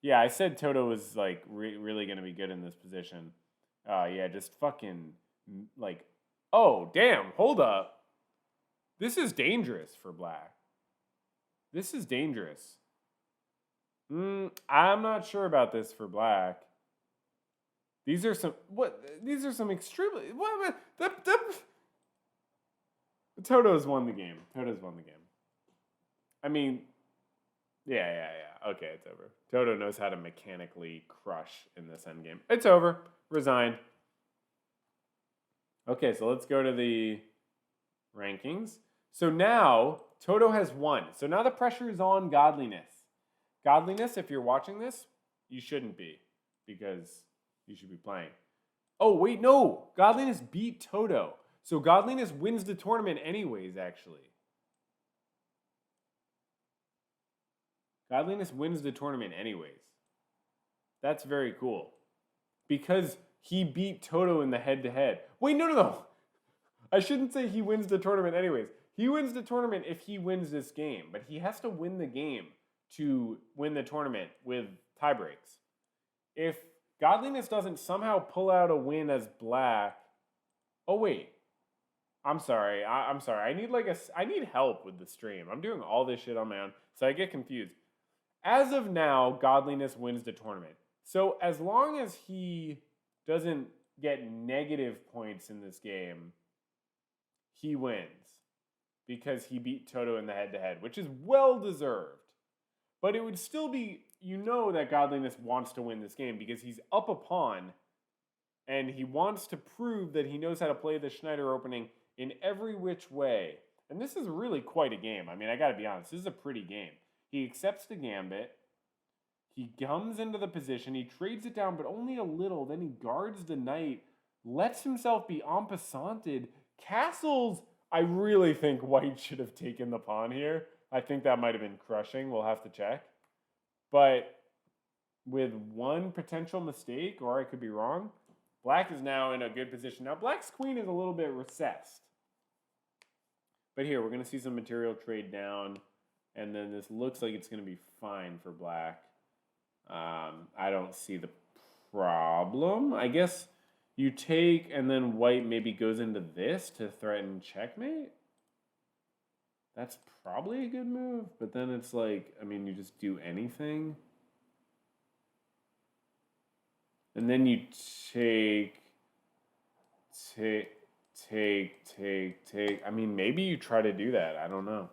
Yeah, I said Toto was like really going to be good in this position. Yeah, just fucking like, oh, damn, hold up. This is dangerous for black. This is dangerous. I'm not sure about this for black. These are some extremely Toto's won the game. Toto's won the game. I mean, yeah. Okay, it's over. Toto knows how to mechanically crush in this endgame. It's over. Resigned. Okay, so let's go to the rankings. So now Toto has won. So now the pressure is on Godliness. Godliness, if you're watching this, you shouldn't be because you should be playing. Oh, wait, no. Godliness beat Toto. So Godliness wins the tournament anyways, actually. Godliness wins the tournament anyways. That's very cool. Because he beat Toto in the head-to-head. Wait, no. I shouldn't say he wins the tournament anyways. He wins the tournament if he wins this game. But he has to win the game to win the tournament with tie breaks. If Godliness doesn't somehow pull out a win as Black... Oh, wait. I'm sorry. I'm sorry. I need help with the stream. I'm doing all this shit on my own, so I get confused. As of now, Godliness wins the tournament. So as long as he doesn't get negative points in this game, he wins. Because he beat Toto in the head-to-head, which is well-deserved. But it would still be, you know that Godliness wants to win this game because he's up a pawn, and he wants to prove that he knows how to play the Schneider opening in every which way. And this is really quite a game. I mean, I gotta be honest, this is a pretty game. He accepts the gambit. He comes into the position. He trades it down, but only a little. Then he guards the knight, lets himself be en passanted, castles. I really think White should have taken the pawn here. I think that might have been crushing. We'll have to check. But with one potential mistake, or I could be wrong, Black is now in a good position. Now, Black's queen is a little bit recessed. But here, we're going to see some material trade down. And then this looks like it's going to be fine for Black. I don't see the problem. I guess you take, and then White maybe goes into this to threaten checkmate. That's probably a good move. But then it's like, I mean, you just do anything. And then you take. I mean, maybe you try to do that. I don't know.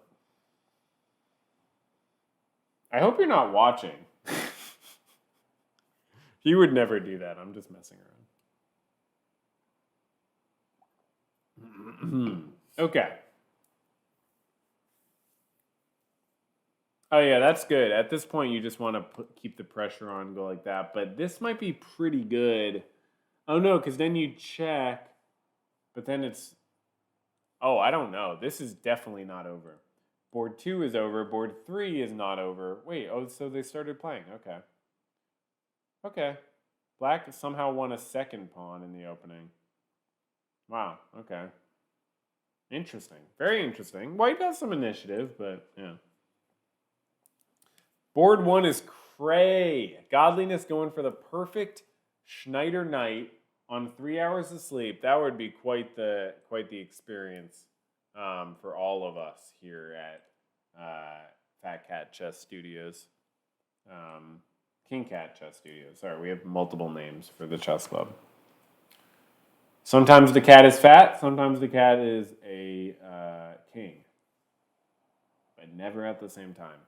I hope you're not watching. He would never do that. I'm just messing around. Okay. Oh, yeah, that's good. At this point, you just want to keep the pressure on and go like that. But this might be pretty good. Oh, no, because then you check. But then it's... Oh, I don't know. This is definitely not over. Board 2 is over. Board 3 is not over. Wait, oh, so they started playing. Okay. Okay. Black somehow won a second pawn in the opening. Wow, okay. Interesting. Very interesting. White has some initiative, but yeah. Board 1 is cray. Godliness going for the perfect Schneider knight on 3 hours of sleep. That would be quite the experience for all of us here at Fat Cat Chess Studios. King Cat Chess Studios. Sorry, we have multiple names for the chess club. Sometimes the cat is fat. Sometimes the cat is a king. But never at the same time.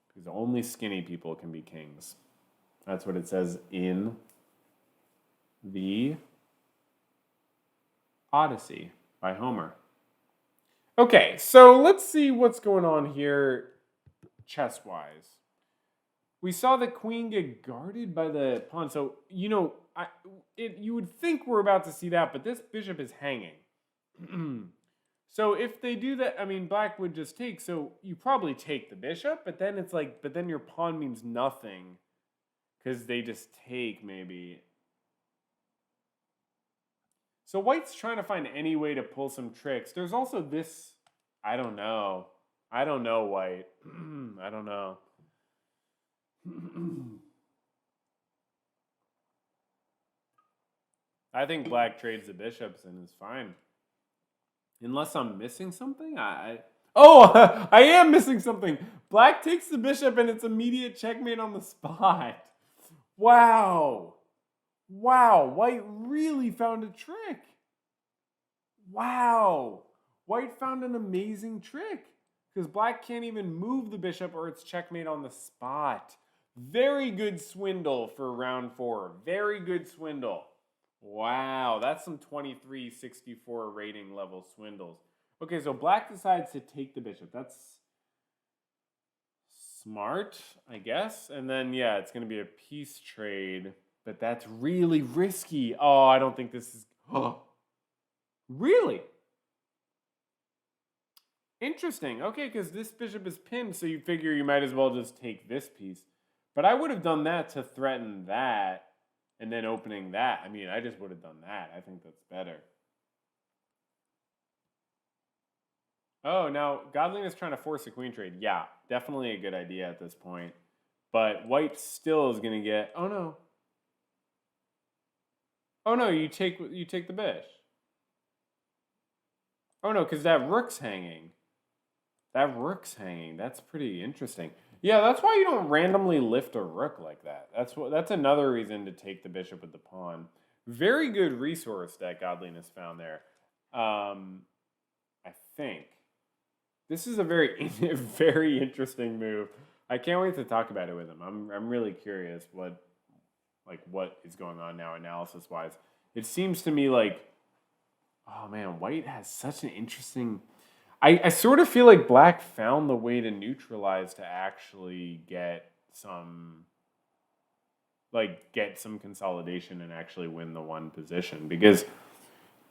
Because only skinny people can be kings. That's what it says in the Odyssey by Homer. Okay, so let's see what's going on here chess-wise. We saw the queen get guarded by the pawn. So, you know, you would think we're about to see that, but this bishop is hanging. So if they do that, I mean, Black would just take. So you probably take the bishop, but then it's like, but then your pawn means nothing because they just take maybe. So White's trying to find any way to pull some tricks. There's also this, I don't know. I don't know, White. I don't know. I think Black trades the bishops and is fine. Unless I'm missing something? Oh, I am missing something. Black takes the bishop and it's immediate checkmate on the spot. Wow. Wow, White really found a trick. Wow. White found an amazing trick. Because Black can't even move the bishop or it's checkmate on the spot. Very good swindle for round 4. Very good swindle. Wow, that's some 2364 rating level swindles. Okay, so Black decides to take the bishop. That's smart, I guess. And then, yeah, it's going to be a piece trade. But that's really risky. Oh, I don't think this is... Oh, really? Interesting. Okay, because this bishop is pinned, so you figure you might as well just take this piece. But I would have done that to threaten that, and then opening that. I mean, I just would have done that. I think that's better. Oh, now Godliness trying to force a queen trade. Yeah, definitely a good idea at this point. But white still is going to get. Oh no. Oh no, you take the bish. Oh no, because that rook's hanging. That rook's hanging. That's pretty interesting. Yeah, that's why you don't randomly lift a rook like that. That's another reason to take the bishop with the pawn. Very good resource that Godliness found there. I think this is a very very interesting move. I can't wait to talk about it with him. I'm really curious what is going on now analysis wise. It seems to me like, oh man, white has such an interesting. I sort of feel like black found the way to neutralize to actually get some consolidation and actually win the one position, because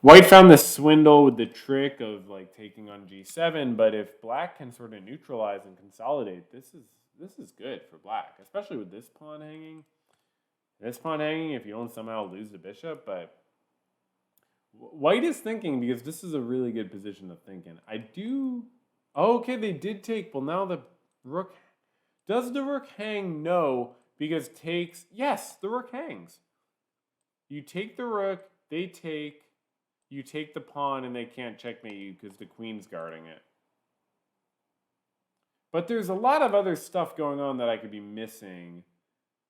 white found the swindle with the trick of like taking on g7, but if black can sort of neutralize and consolidate, this is good for black, especially with this pawn hanging. This pawn hanging if you don't somehow lose the bishop, but white is thinking, because this is a really good position to think in. Oh, okay, they did take. Well, now the rook. Does the rook hang? No, because takes. Yes, the rook hangs. You take the rook, they take. You take the pawn, and they can't checkmate you because the queen's guarding it. But there's a lot of other stuff going on that I could be missing.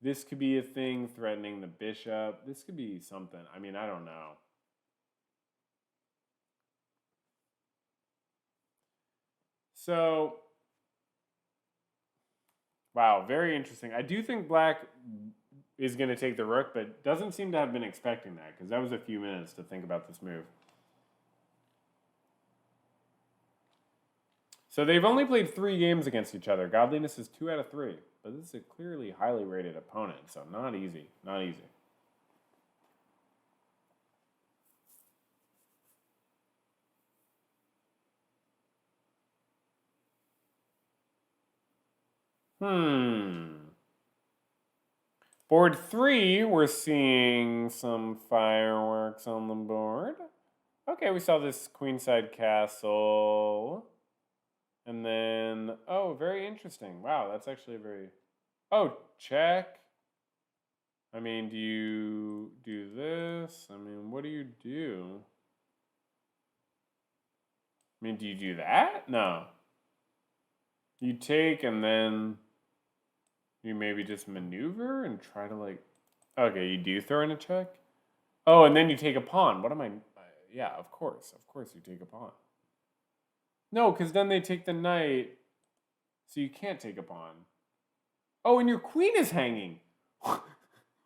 This could be a thing threatening the bishop. This could be something. I mean, I don't know. So, wow, very interesting. I do think black is going to take the rook, but doesn't seem to have been expecting that, because that was a few minutes to think about this move. So they've only played 3 games against each other. Godliness is 2 out of 3, but this is a clearly highly rated opponent, so not easy. Not easy. Board 3, we're seeing some fireworks on the board. Okay, we saw this queenside castle. And then, oh, very interesting. Wow, that's actually a very... Oh, check. I mean, do you do this? I mean, what do you do? I mean, do you do that? No. You take and then you maybe just maneuver and try to like... Okay, you do throw in a check? Oh, and then you take a pawn. What am I... Yeah, of course. Of course you take a pawn. No, because then they take the knight, so you can't take a pawn. Oh, and your queen is hanging.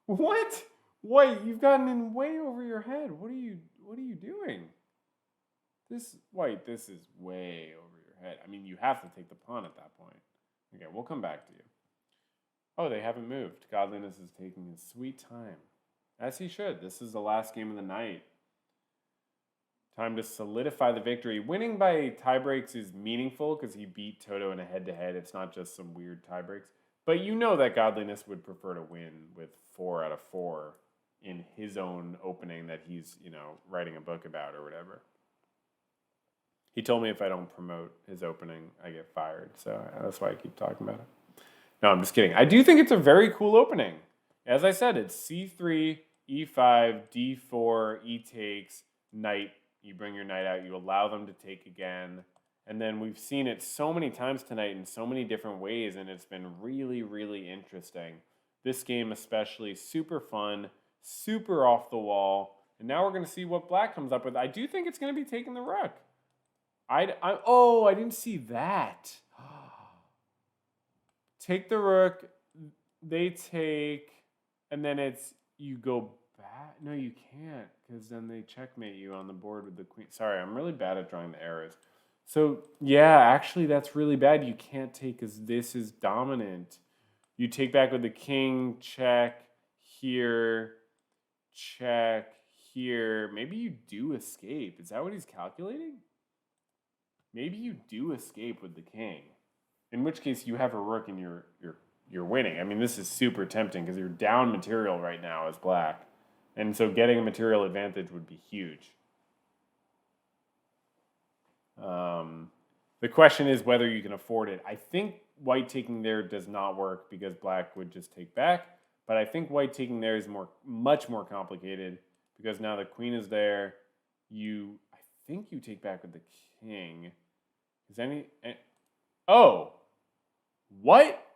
What? White, you've gotten in way over your head. What are you doing? This is way over your head. I mean, you have to take the pawn at that point. Okay, we'll come back to you. Oh, they haven't moved. Godliness is taking his sweet time. As he should. This is the last game of the night. Time to solidify the victory. Winning by tiebreaks is meaningful because he beat Toto in a head-to-head. It's not just some weird tiebreaks. But you know that Godliness would prefer to win with 4 out of 4 in his own opening that he's, writing a book about or whatever. He told me if I don't promote his opening, I get fired. So that's why I keep talking about it. No, I'm just kidding. I do think it's a very cool opening. As I said, it's c3, e5, d4, e takes, knight. You bring your knight out. You allow them to take again. And then we've seen it so many times tonight in so many different ways, and it's been really, really interesting. This game especially, super fun, super off the wall. And now we're going to see what black comes up with. I do think it's going to be taking the rook. I didn't see that. Take the rook, they take, and then you go back. No, you can't, because then they checkmate you on the board with the queen. Sorry, I'm really bad at drawing the arrows. So, yeah, actually, that's really bad. You can't take because this is dominant. You take back with the king, check, here, check, here. Maybe you do escape. Is that what he's calculating? maybe you do escape with the king. In which case you have a rook and you're winning. I mean, this is super tempting because you're down material right now as black. And so getting a material advantage would be huge. The question is whether you can afford it. I think white taking there does not work because black would just take back. But I think white taking there is much more complicated because now the queen is there. I think you take back with the king. Oh, what?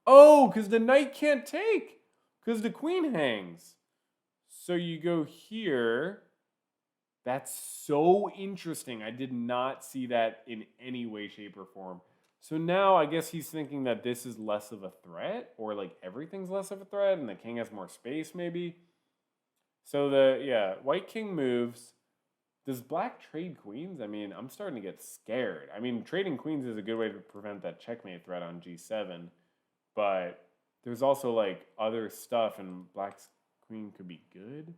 Oh, because the knight can't take because the queen hangs. So you go here. That's so interesting. I did not see that in any way, shape, or form. So now I guess he's thinking that this is less of a threat, or like everything's less of a threat, and the king has more space, maybe. So white king moves. Does black trade queens? I mean, I'm starting to get scared. I mean, trading queens is a good way to prevent that checkmate threat on g7, but there's also like other stuff, and black's queen could be good.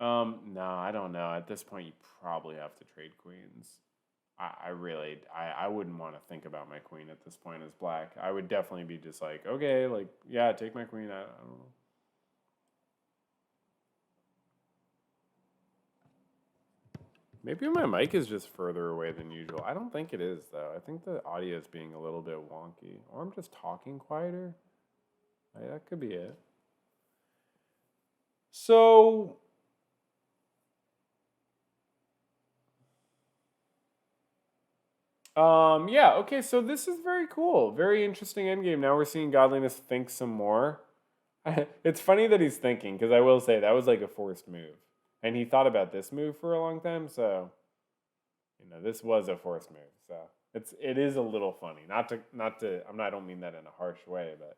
No, I don't know. At this point, you probably have to trade queens. I wouldn't want to think about my queen at this point as black. I would definitely be just like, okay, like, yeah, take my queen. I don't know. Maybe my mic is just further away than usual. I don't think it is, though. I think the audio is being a little bit wonky. Or I'm just talking quieter. That could be it. So... yeah, okay, so this is very cool. Very interesting endgame. Now we're seeing Godliness think some more. It's funny that he's thinking, because I will say that was like a forced move. And he thought about this move for a long time, so this was a forced move. So it is a little funny. I don't mean that in a harsh way, but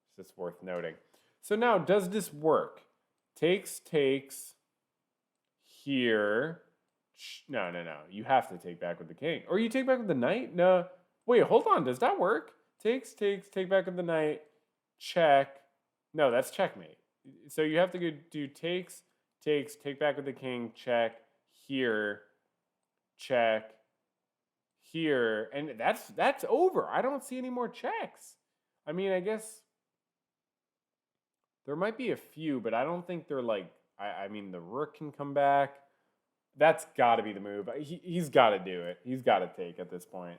it's just worth noting. So now, does this work? Takes here. No. You have to take back with the king. Or you take back with the knight? No. Wait, hold on. Does that work? Takes, take back with the knight. Check. No, that's checkmate. So you have to go do takes, take back with the king. Check. Here. Check. Here. And that's over. I don't see any more checks. I mean, I guess there might be a few, but I don't think they're like... I mean, the rook can come back. That's got to be the move. He's got to do it. He's got to take at this point.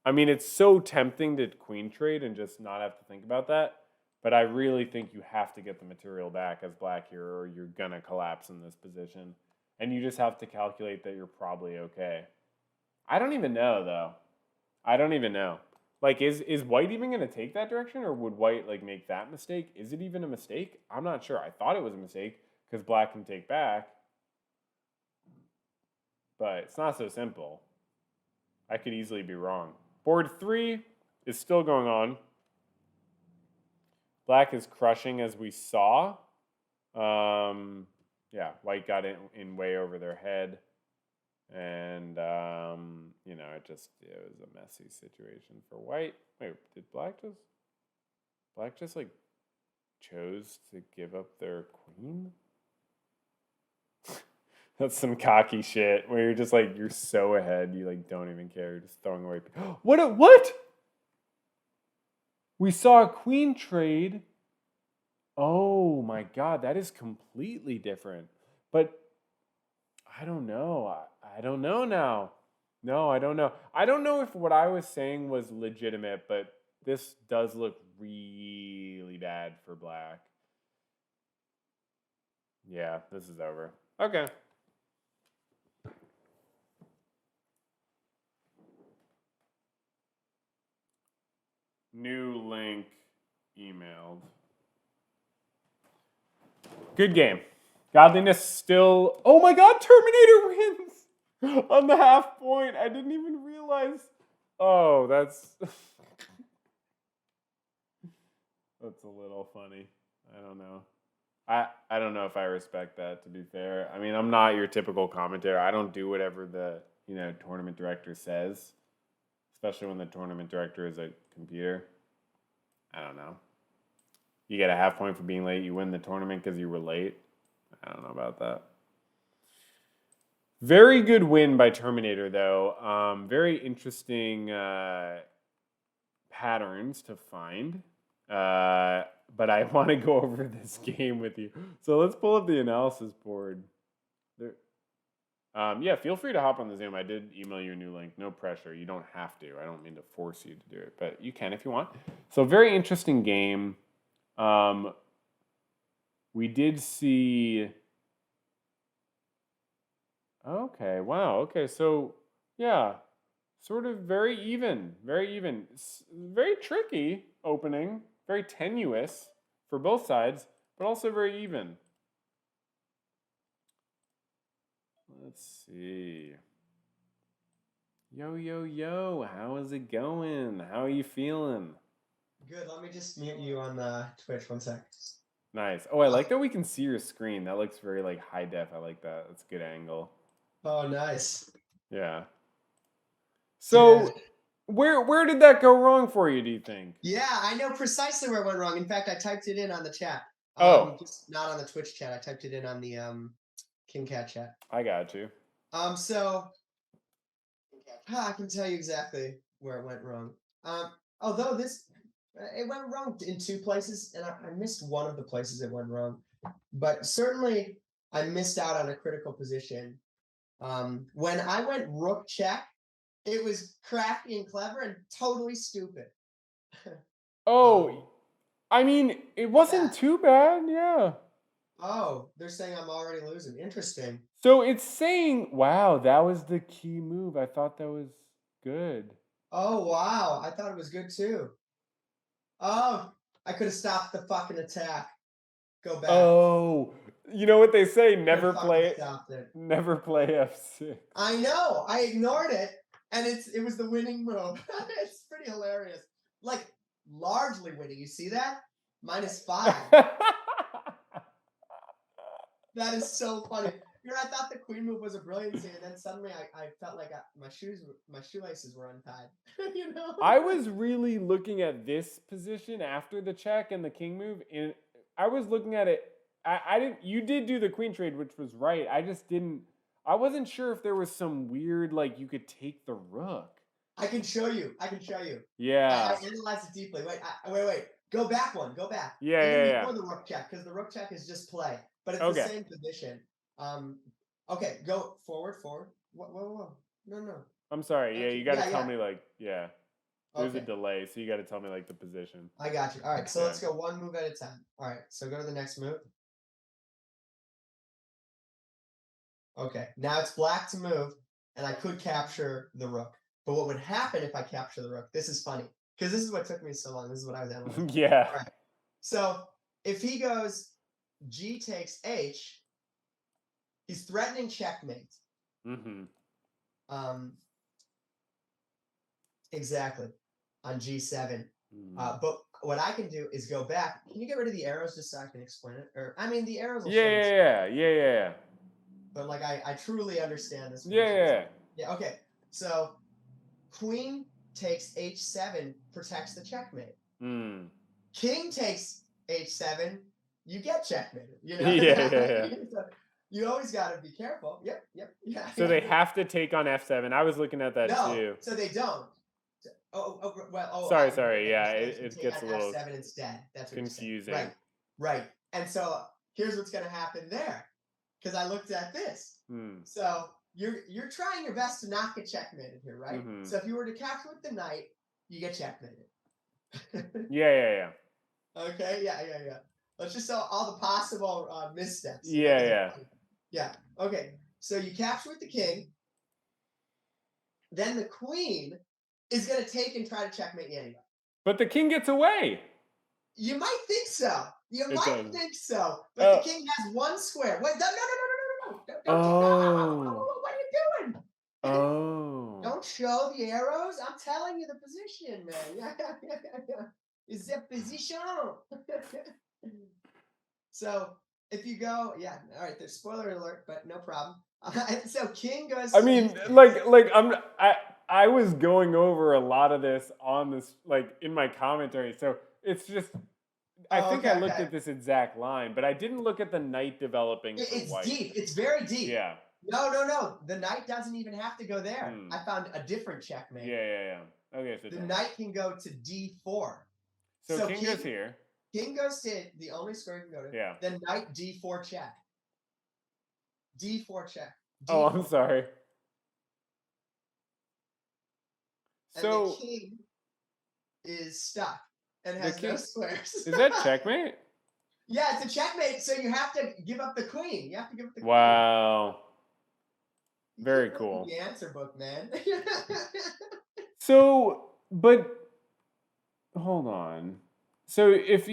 I mean, it's so tempting to queen trade and just not have to think about that. But I really think you have to get the material back as black here, or you're going to collapse in this position. And you just have to calculate that you're probably okay. I don't even know, though. I don't even know. Like, is white even going to take that direction, or would white, like, make that mistake? Is it even a mistake? I'm not sure. I thought it was a mistake because black can take back. But it's not so simple. I could easily be wrong. Board 3 is still going on. Black is crushing, as we saw. Yeah, white got in way over their head. And, it was a messy situation for white. Wait, did black just like, chose to give up their queen? That's some cocky shit where you're just like, you're so ahead, you like don't even care, you're just throwing away. What? We saw a queen trade. Oh my god, that is completely different. But I don't know. I don't know now. No, I don't know. I don't know if what I was saying was legitimate, but this does look really bad for black. Yeah, this is over. Okay. New link emailed. Good game. Godliness still... Oh my god, Terminator wins! On the half point. I didn't even realize. Oh, that's... that's a little funny. I don't know. I don't know if I respect that, to be fair. I mean, I'm not your typical commentator. I don't do whatever the tournament director says. Especially when the tournament director is a computer. I don't know. You get a half point for being late. You win the tournament because you were late. I don't know about that. Very good win by Terminator, though. Very interesting patterns to find. But I want to go over this game with you. So let's pull up the analysis board. There, yeah, feel free to hop on the Zoom. I did email you a new link. No pressure. You don't have to. I don't mean to force you to do it, but you can if you want. So very interesting game. We did see. Okay. Wow. Okay. So yeah, sort of very even. Very even. Very tricky opening. Very tenuous for both sides, but also very even. Let's see. Yo, yo, yo. How is it going? How are you feeling? Good. Let me just mute you on Twitch 1 sec. Nice. Oh, I like that we can see your screen. That looks very like high def. I like that. That's a good angle. Oh, nice. Yeah. So Dude. where did that go wrong for you, do you think? Yeah, I know precisely where it went wrong. In fact, I typed it in on the chat. Just not on the Twitch chat. I typed it in on the King Cat chat. I got you. So I can tell you exactly where it went wrong. Although it went wrong in 2 places, and I missed one of the places it went wrong. But certainly, I missed out on a critical position. When I went rook check, it was crafty and clever and totally stupid. Oh, I mean, it wasn't too bad, yeah. Oh, they're saying I'm already losing. Interesting. So it's saying, wow, that was the key move. I thought that was good. Oh, wow. I thought it was good too. Oh, I could have stopped the fucking attack. Go back. Oh, you know what they say? Never Could've play fucking stopped it. Never play F6. I know. I ignored it, and it was the winning move. It's pretty hilarious. Like largely winning. You see that? -5. That is so funny. You know, I thought the queen move was a brilliancy, and then suddenly I felt like my shoelaces were untied. You know? I was really looking at this position after the check and the king move, and I was looking at it. I didn't. You did do the queen trade, which was right. I just didn't. I wasn't sure if there was some weird like you could take the rook. I can show you. I can show you. Yeah. I analyzed it deeply. Wait. Go back one. Go back. Yeah. Before the rook check, because the rook check is just play, but it's the same position. Okay, go forward. Whoa. No. I'm sorry. Yeah, you got to tell me like Okay. There's a delay, so you got to tell me like the position. I got you. All right, so let's go one move at a time. All right, so go to the next move. Okay, now it's black to move, and I could capture the rook. But what would happen if I capture the rook? This is funny, because this is what took me so long. This is what I was analyzing. Yeah. All right. So if he goes G takes H, he's threatening checkmate. Exactly. On G7. But what I can do is go back. Can you get rid of the arrows just so I can explain it? Or I mean the arrows will Yeah. But like I truly understand this. Yeah. Okay. So queen takes H7 protects the checkmate. King takes H7, you get checkmated. You know? Yeah. So you always got to be careful. Yep. Yeah. So they have to take on F7. I was looking at that too. So they don't. Sorry. Yeah, it gets a little F7 instead. That's confusing. Right. And so here's what's going to happen there, because I looked at this. So you're trying your best to not get checkmated here, right? So if you were to capture with the knight, you get checkmated. Yeah. Okay. Yeah. Let's just show all the possible missteps. Yeah. Okay. So you capture with the king. Then the queen is going to take and try to checkmate you anyway. But the king gets away. You might think so. But the king has one square. Wait, no. What are you doing? Oh. Don't show the arrows. I'm telling you the position, man. Yeah. It's the position. So if you go, all right, there's spoiler alert, but no problem. So king goes. I mean, I was going over a lot of this on this, like in my commentary. So it's just, I think I looked at this exact line, but I didn't look at the knight developing. It's deep. It's very deep. Yeah. No. The knight doesn't even have to go there. Hmm. I found a different checkmate. Yeah. Okay, so The knight can go to d4. So king goes here. King goes to the only square you can go to. Yeah. Then knight d4 check. D4 check. D4. Oh, I'm sorry. And So the king is stuck and has no squares. Is that checkmate? Yeah, it's a checkmate. So you have to give up the queen. You have to give up the queen. Wow. You Very can't look at cool. the answer book, man. So, but hold on. So if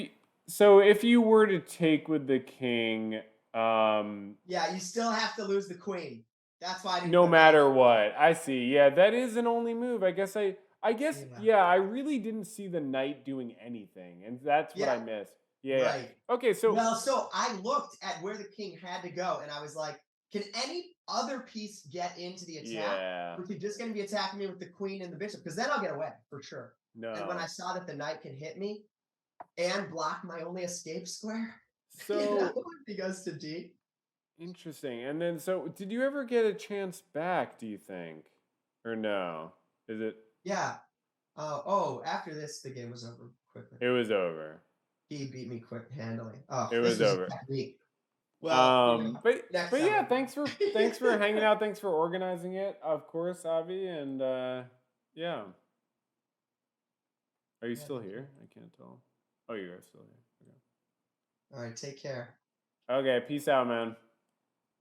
you were to take with the king, yeah, you still have to lose the queen. That's why I didn't no put matter that. what. I see. Yeah, that is an only move. I guess Yeah. I really didn't see the knight doing anything, and that's what I Yeah. missed. Yeah. Right. Okay, so Well, so I looked at where the king had to go, and I was like, can any other piece get into the attack? yeah. Or is he just going to be attacking me with the queen and the bishop? Because then I'll get away for sure. And when I No. saw that the knight can hit me and block my only escape square, So if he goes to D. interesting. And then so did you ever get a chance back, do you think? Or no? Is it Yeah. Oh, after this, the game was over quickly. It was over. He beat me quick handily. Oh, It this was was over. a technique. Well, next but time. yeah, thanks for hanging out. Thanks for organizing it, of course, Avi. And yeah. Are you still here? I can't tell. Oh, you are still here. Okay. All right, take care. Okay, peace out, man.